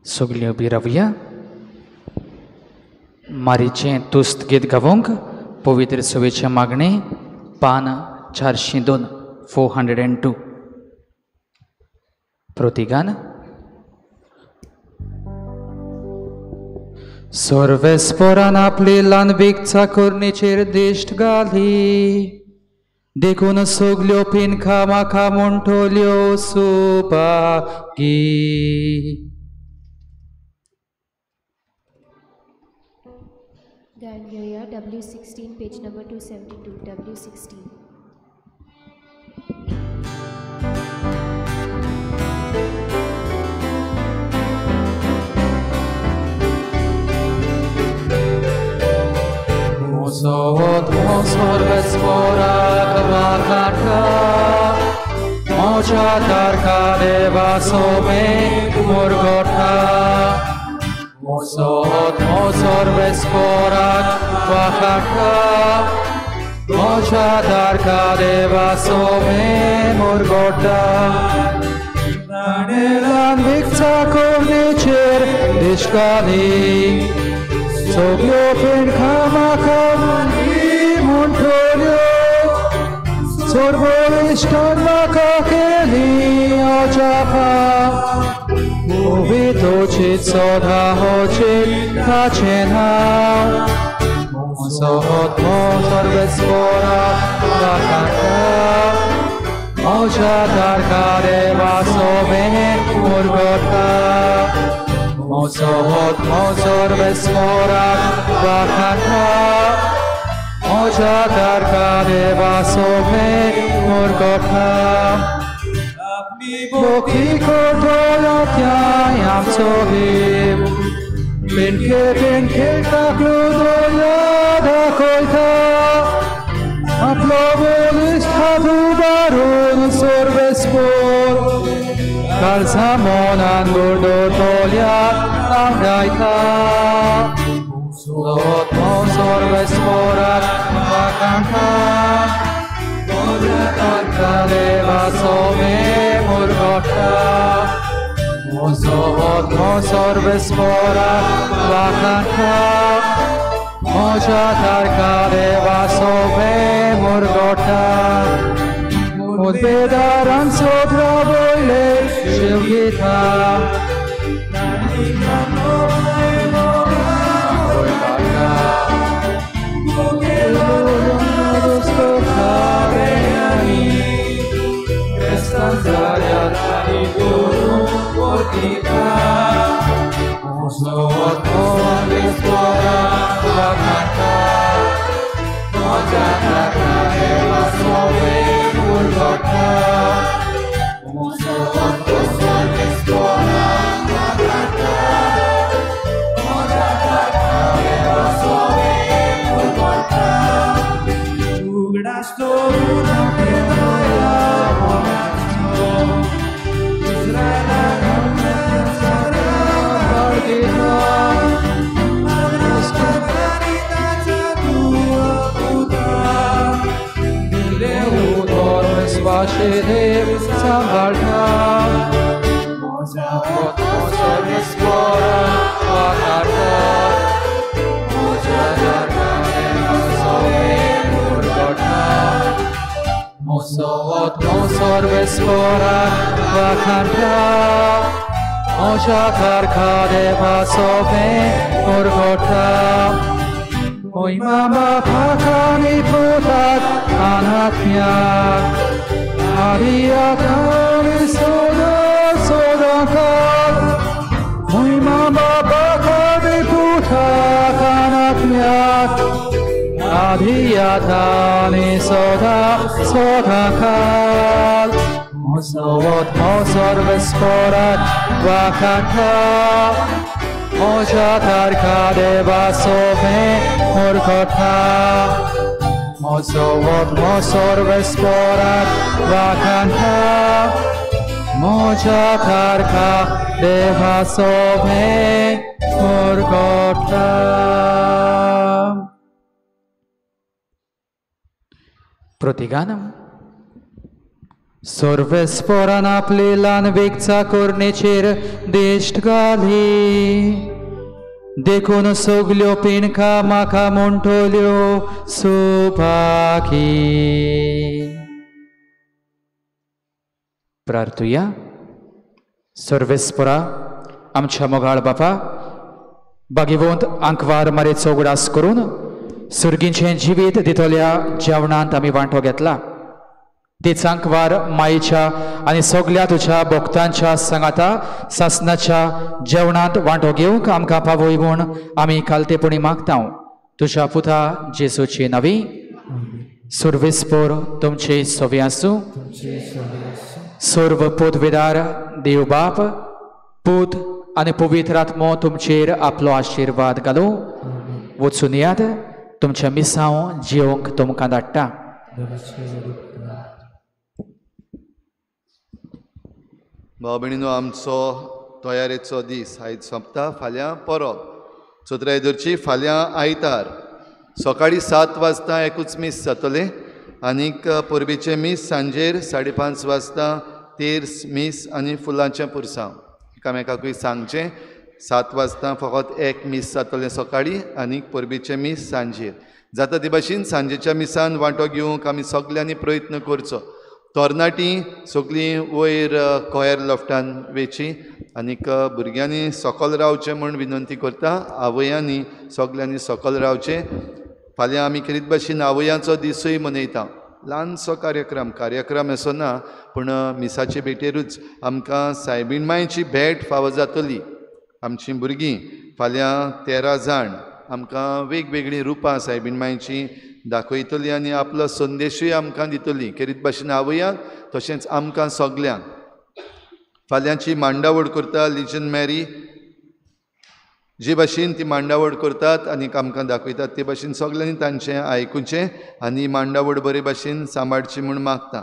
सगळीं उबी रावया. मारीचें तुस्त गीत गावूंक पवित्र सवेचे मागणे पान 402 402. प्रतिगान. सर्वेस्परान आपली ल्हानवीक चाकोरणेचेर दिश्ट घाली. देखून सगल्यो पिनखा म्हाका म्हणटल्यो सुपाकी. Gain घेऊया W16 page number 272 W16. Sorvesporak vakarka Mocha darka deva some murgota Sorvesporak vakarka Mocha darka deva some murgota Nanelan vikta कोणेचेर दिश्ट घाली सगळ्यो पेंडका म्हाका म्हणटल्यो सर्वोश्टान म्हाका केली अजापा पवित्रचें सदा होचें ताचें नांव Mosot mosor bespora vakanta Moja darkare vasove murgota Mosot mosor bespora vakanta Moja darkare vasove murgota Boki kotoya tyayam sohib Benke takludoya dakoita Aplovolis hatu barun sorbespor Kalsamonan burdo tolya angaita Sulot mo sorbesporat vakanta Moja leva sove murgota Mosot mosor bespora vakanta Moja tarkare vasove murgota Mudbedaran sodra boile shilgita Mosot mosor bespora vakanta Moja tarkare vasove murgota Mosot mosor bespora vakanta Moja tarkare vasove murgota Ugdas toruna pedaya monasto Israela Vashedev Sambalta Mosot mosor bespora vakanta Moja tarkare vasove murgota Mosot mosor bespora vakanta Moja tarkare vasove murgota Oi mama pakani putat anatmiak Ariakani soda sodakar Oi mama pakani putat anatmiak Ariakani soda sodakar Mosot mosor besporat vakanta Moja tarkare vasove murgota Mosot mosor besporat vakanta Moja tarkare vasove murgota Protiganam Sorvesporan aplelan vekca kornecher dest gali Dekun soglio pinka maka montolio supaki प्रार्थूया सर्वेस्परा आमच्या मोगाळ बापा भागिवंत आंकवार मारेचो उगडास करून सुर्गींचें जिवीत दितल्या जेवणांत आमी वांटो घेतला तेच आंकवार मायेच्या आनी सगळ्या तुज्या भक्तांच्या सांगाता सासनाच्या जेवणांत वांटो घेवंक आमकां पावय म्हूण आमी कालतेपणी मागता तुज्या पुता जेसूची नवी सर्वेस्पर तुमचे सोवे आसूं सर्व पदवेदार देव बाप पूत आनी पवित्र आत्मो तुमचेर आपलो आशिर्वाद घालो वचून याद तुमच्या मिसांव जेवंक तुमकां धाडटा भाव भयणीनो आमचो तयारेचो दीस आयज सोंपता फाल्यां परब चतुरायदरची फाल्यां आयतार सकाळीं 7 वाजता एकूच मीस जातले आनीक परबीचे मीस सांजेर 5:30 वाजता तेर मीस आनी फुलांचें पुरसांव एकामेकाकूय सांगचें 7 वाजता फकत एक मीस जातलें सकाळीं आनी परबीचें मीस सांजेर जाता ते भाशेन सांजेच्या मिसान वांटो घेवंक आमी सगल्यांनी प्रयत्न करचो तरणाटीं सगळीं वयर कोयर लॉफ्टान वेची आनीक भुरग्यांनी सकयल रावचें म्हूण विनंती करता आवयांनी सगल्यांनी सकयल रावचें फाल्यां आमी कितें भाशेन आवयांचो दिसूय मनयता ल्हानसो कार्यक्रम असो ना पूण मिसाचे भेटेरूच आमकां सायबीण मांयची भेट फावो जातली आमचीं भुरगीं फाल्यां 13 जाण आमकां वेगवेगळीं रुपां सायबीण मांयची दाखयतली आनी आपलो संदेशूय आमकां दितली केरीत भाशेन आवयांक तशेंच आमकां सगल्यांक फाल्यांची मांडावळ करता लिजन मॅरी जे भाशेन ती मांडावळ करतात आनी आमकां दाखयतात ते भाशेन सगल्यांनी तांचें आयकुचें आनी मांडावळ बरे भाशेन सांबाळची म्हूण मागता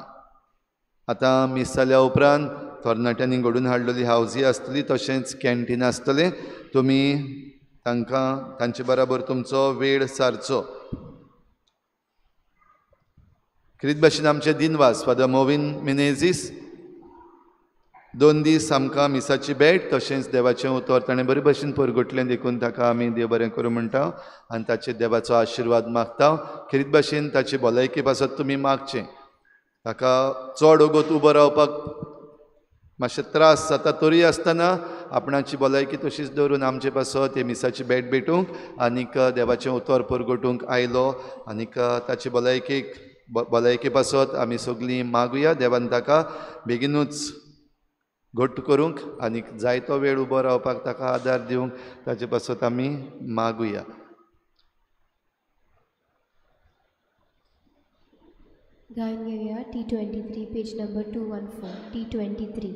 आतां मीस जाल्या उपरांत तरणाट्यांनी घडोवन हाडलेली हावजी आसतली तशेंच कॅन्टीन आसतलें तुमी तांकां तांचे बराबर तुमचो वेळ सारचो कितें भाशेन आमचे दिनवास फादर मोविन मिनेझीस 2 दीस आमकां मिसाची भेट तशेंच देवाचें उतर ताणें बरे भाशेन परगटलें देखून ताका आमी देव बरें करूं म्हणटा आनी ताचे देवाचो आशिर्वाद मागता कितें भाशेन ताची भलायकी पासत तुमी मागचें ताका चड वगत उबो रावपाक मातशे त्रास जाता तरी आसतना आपणाची भलायकी तशीच दवरून आमचे पासत हे मिसाची भेट भेटूंक आनीक देवाचें उतर परगटूंक आयलो आनीक ताची भलायकी पासत आमी सगळीं मागुया देवान ताका बेगीनूच घट्ट करूंक आनीक जायतो वेळ उबो रावपाक ताका आदार दिवंक ताचे पासत आमी मागुया गायन घेऊया T23 पेज नंबर 214 T23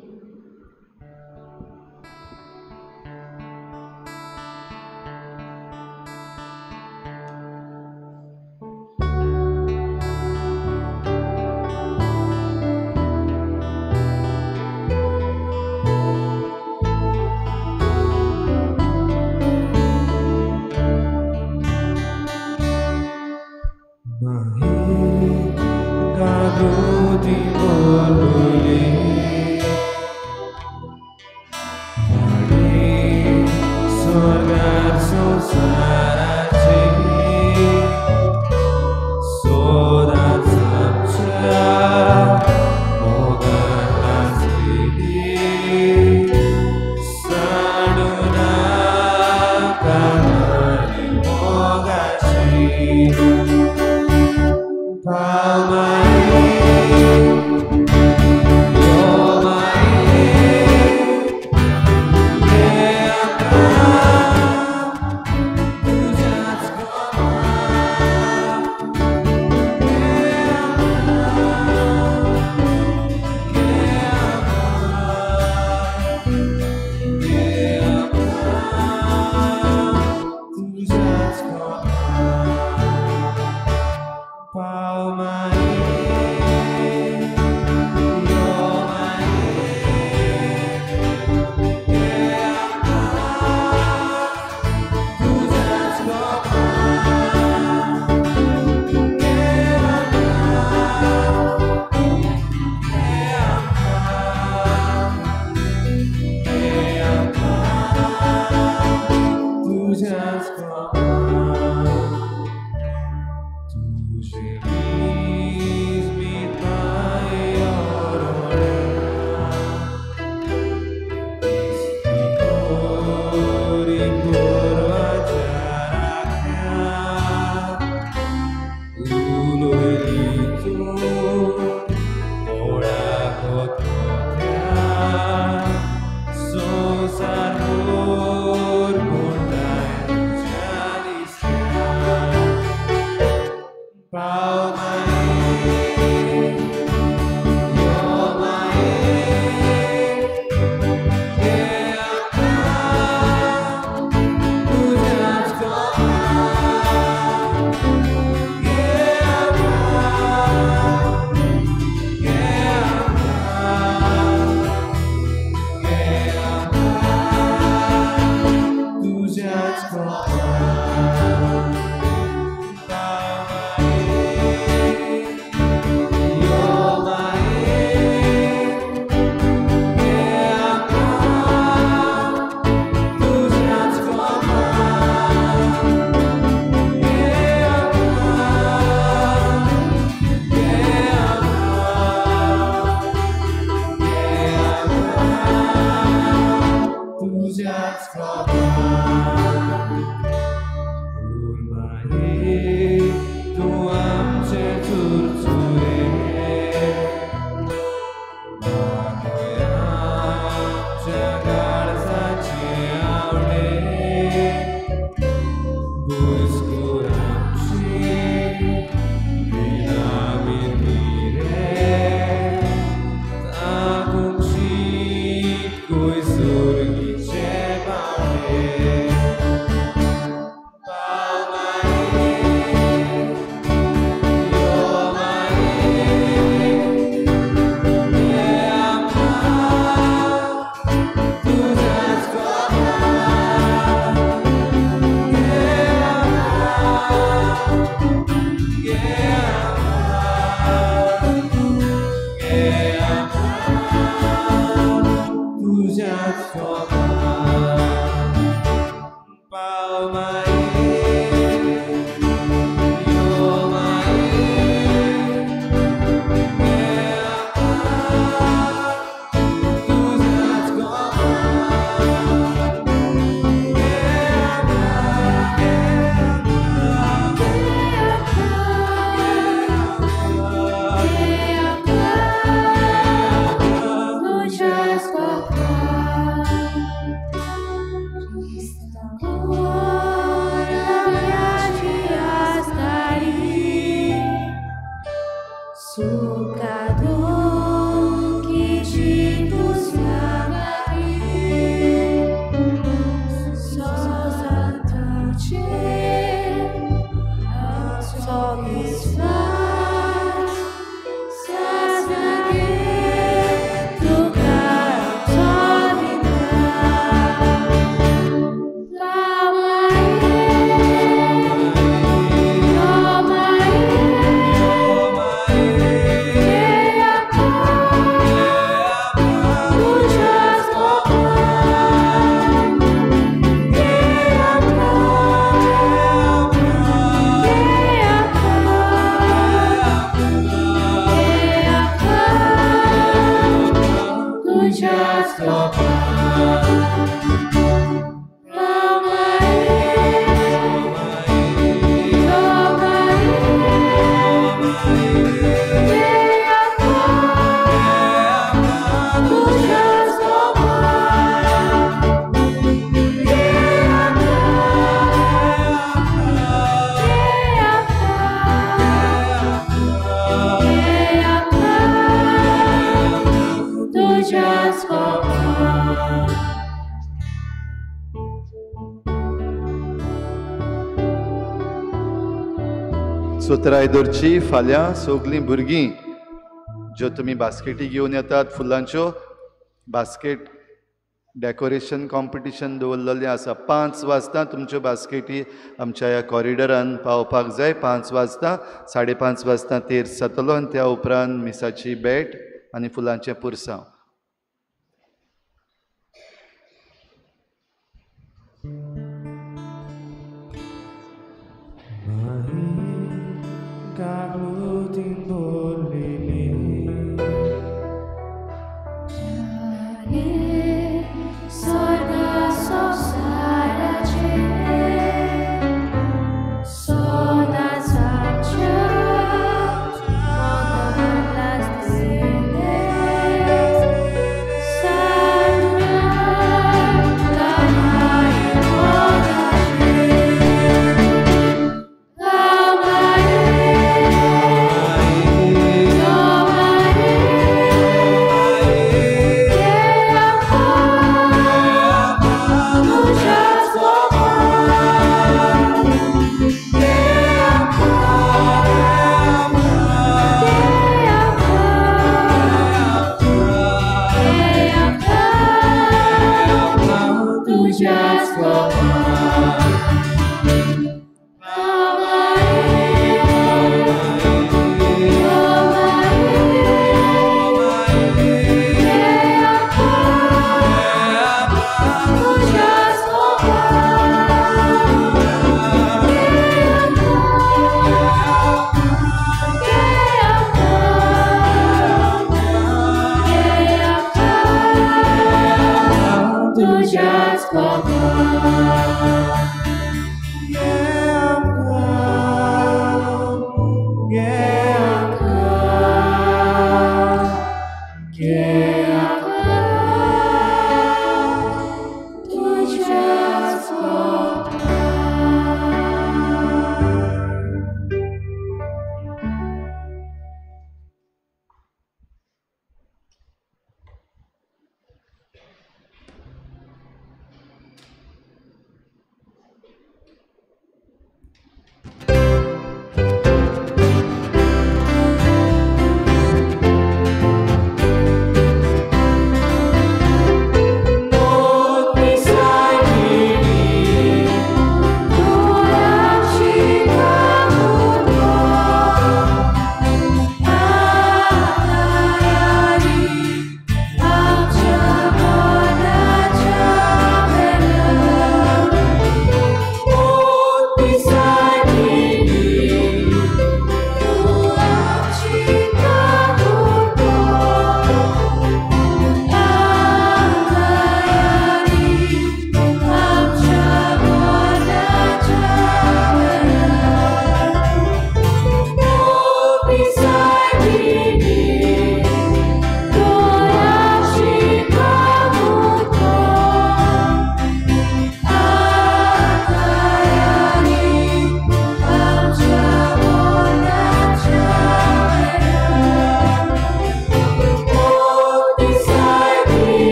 सतर आयदोरची फाल्यां सगलीं भुरगीं ज्यो तुमी बास्केटी घेवन येतात फुलांच्यो बास्केट डेकोरेशन कॉम्पिटिशन दवरलेलें आसा 5 वाजता तुमच्यो बास्केटी आमच्या ह्या कॉरिडरान पावपाक जाय 5 वाजता 5:30 वाजता तेर जातलो आनी त्या उपरांत मिसाची बॅट आनी फुलांचें पुरसांव. Just Amen.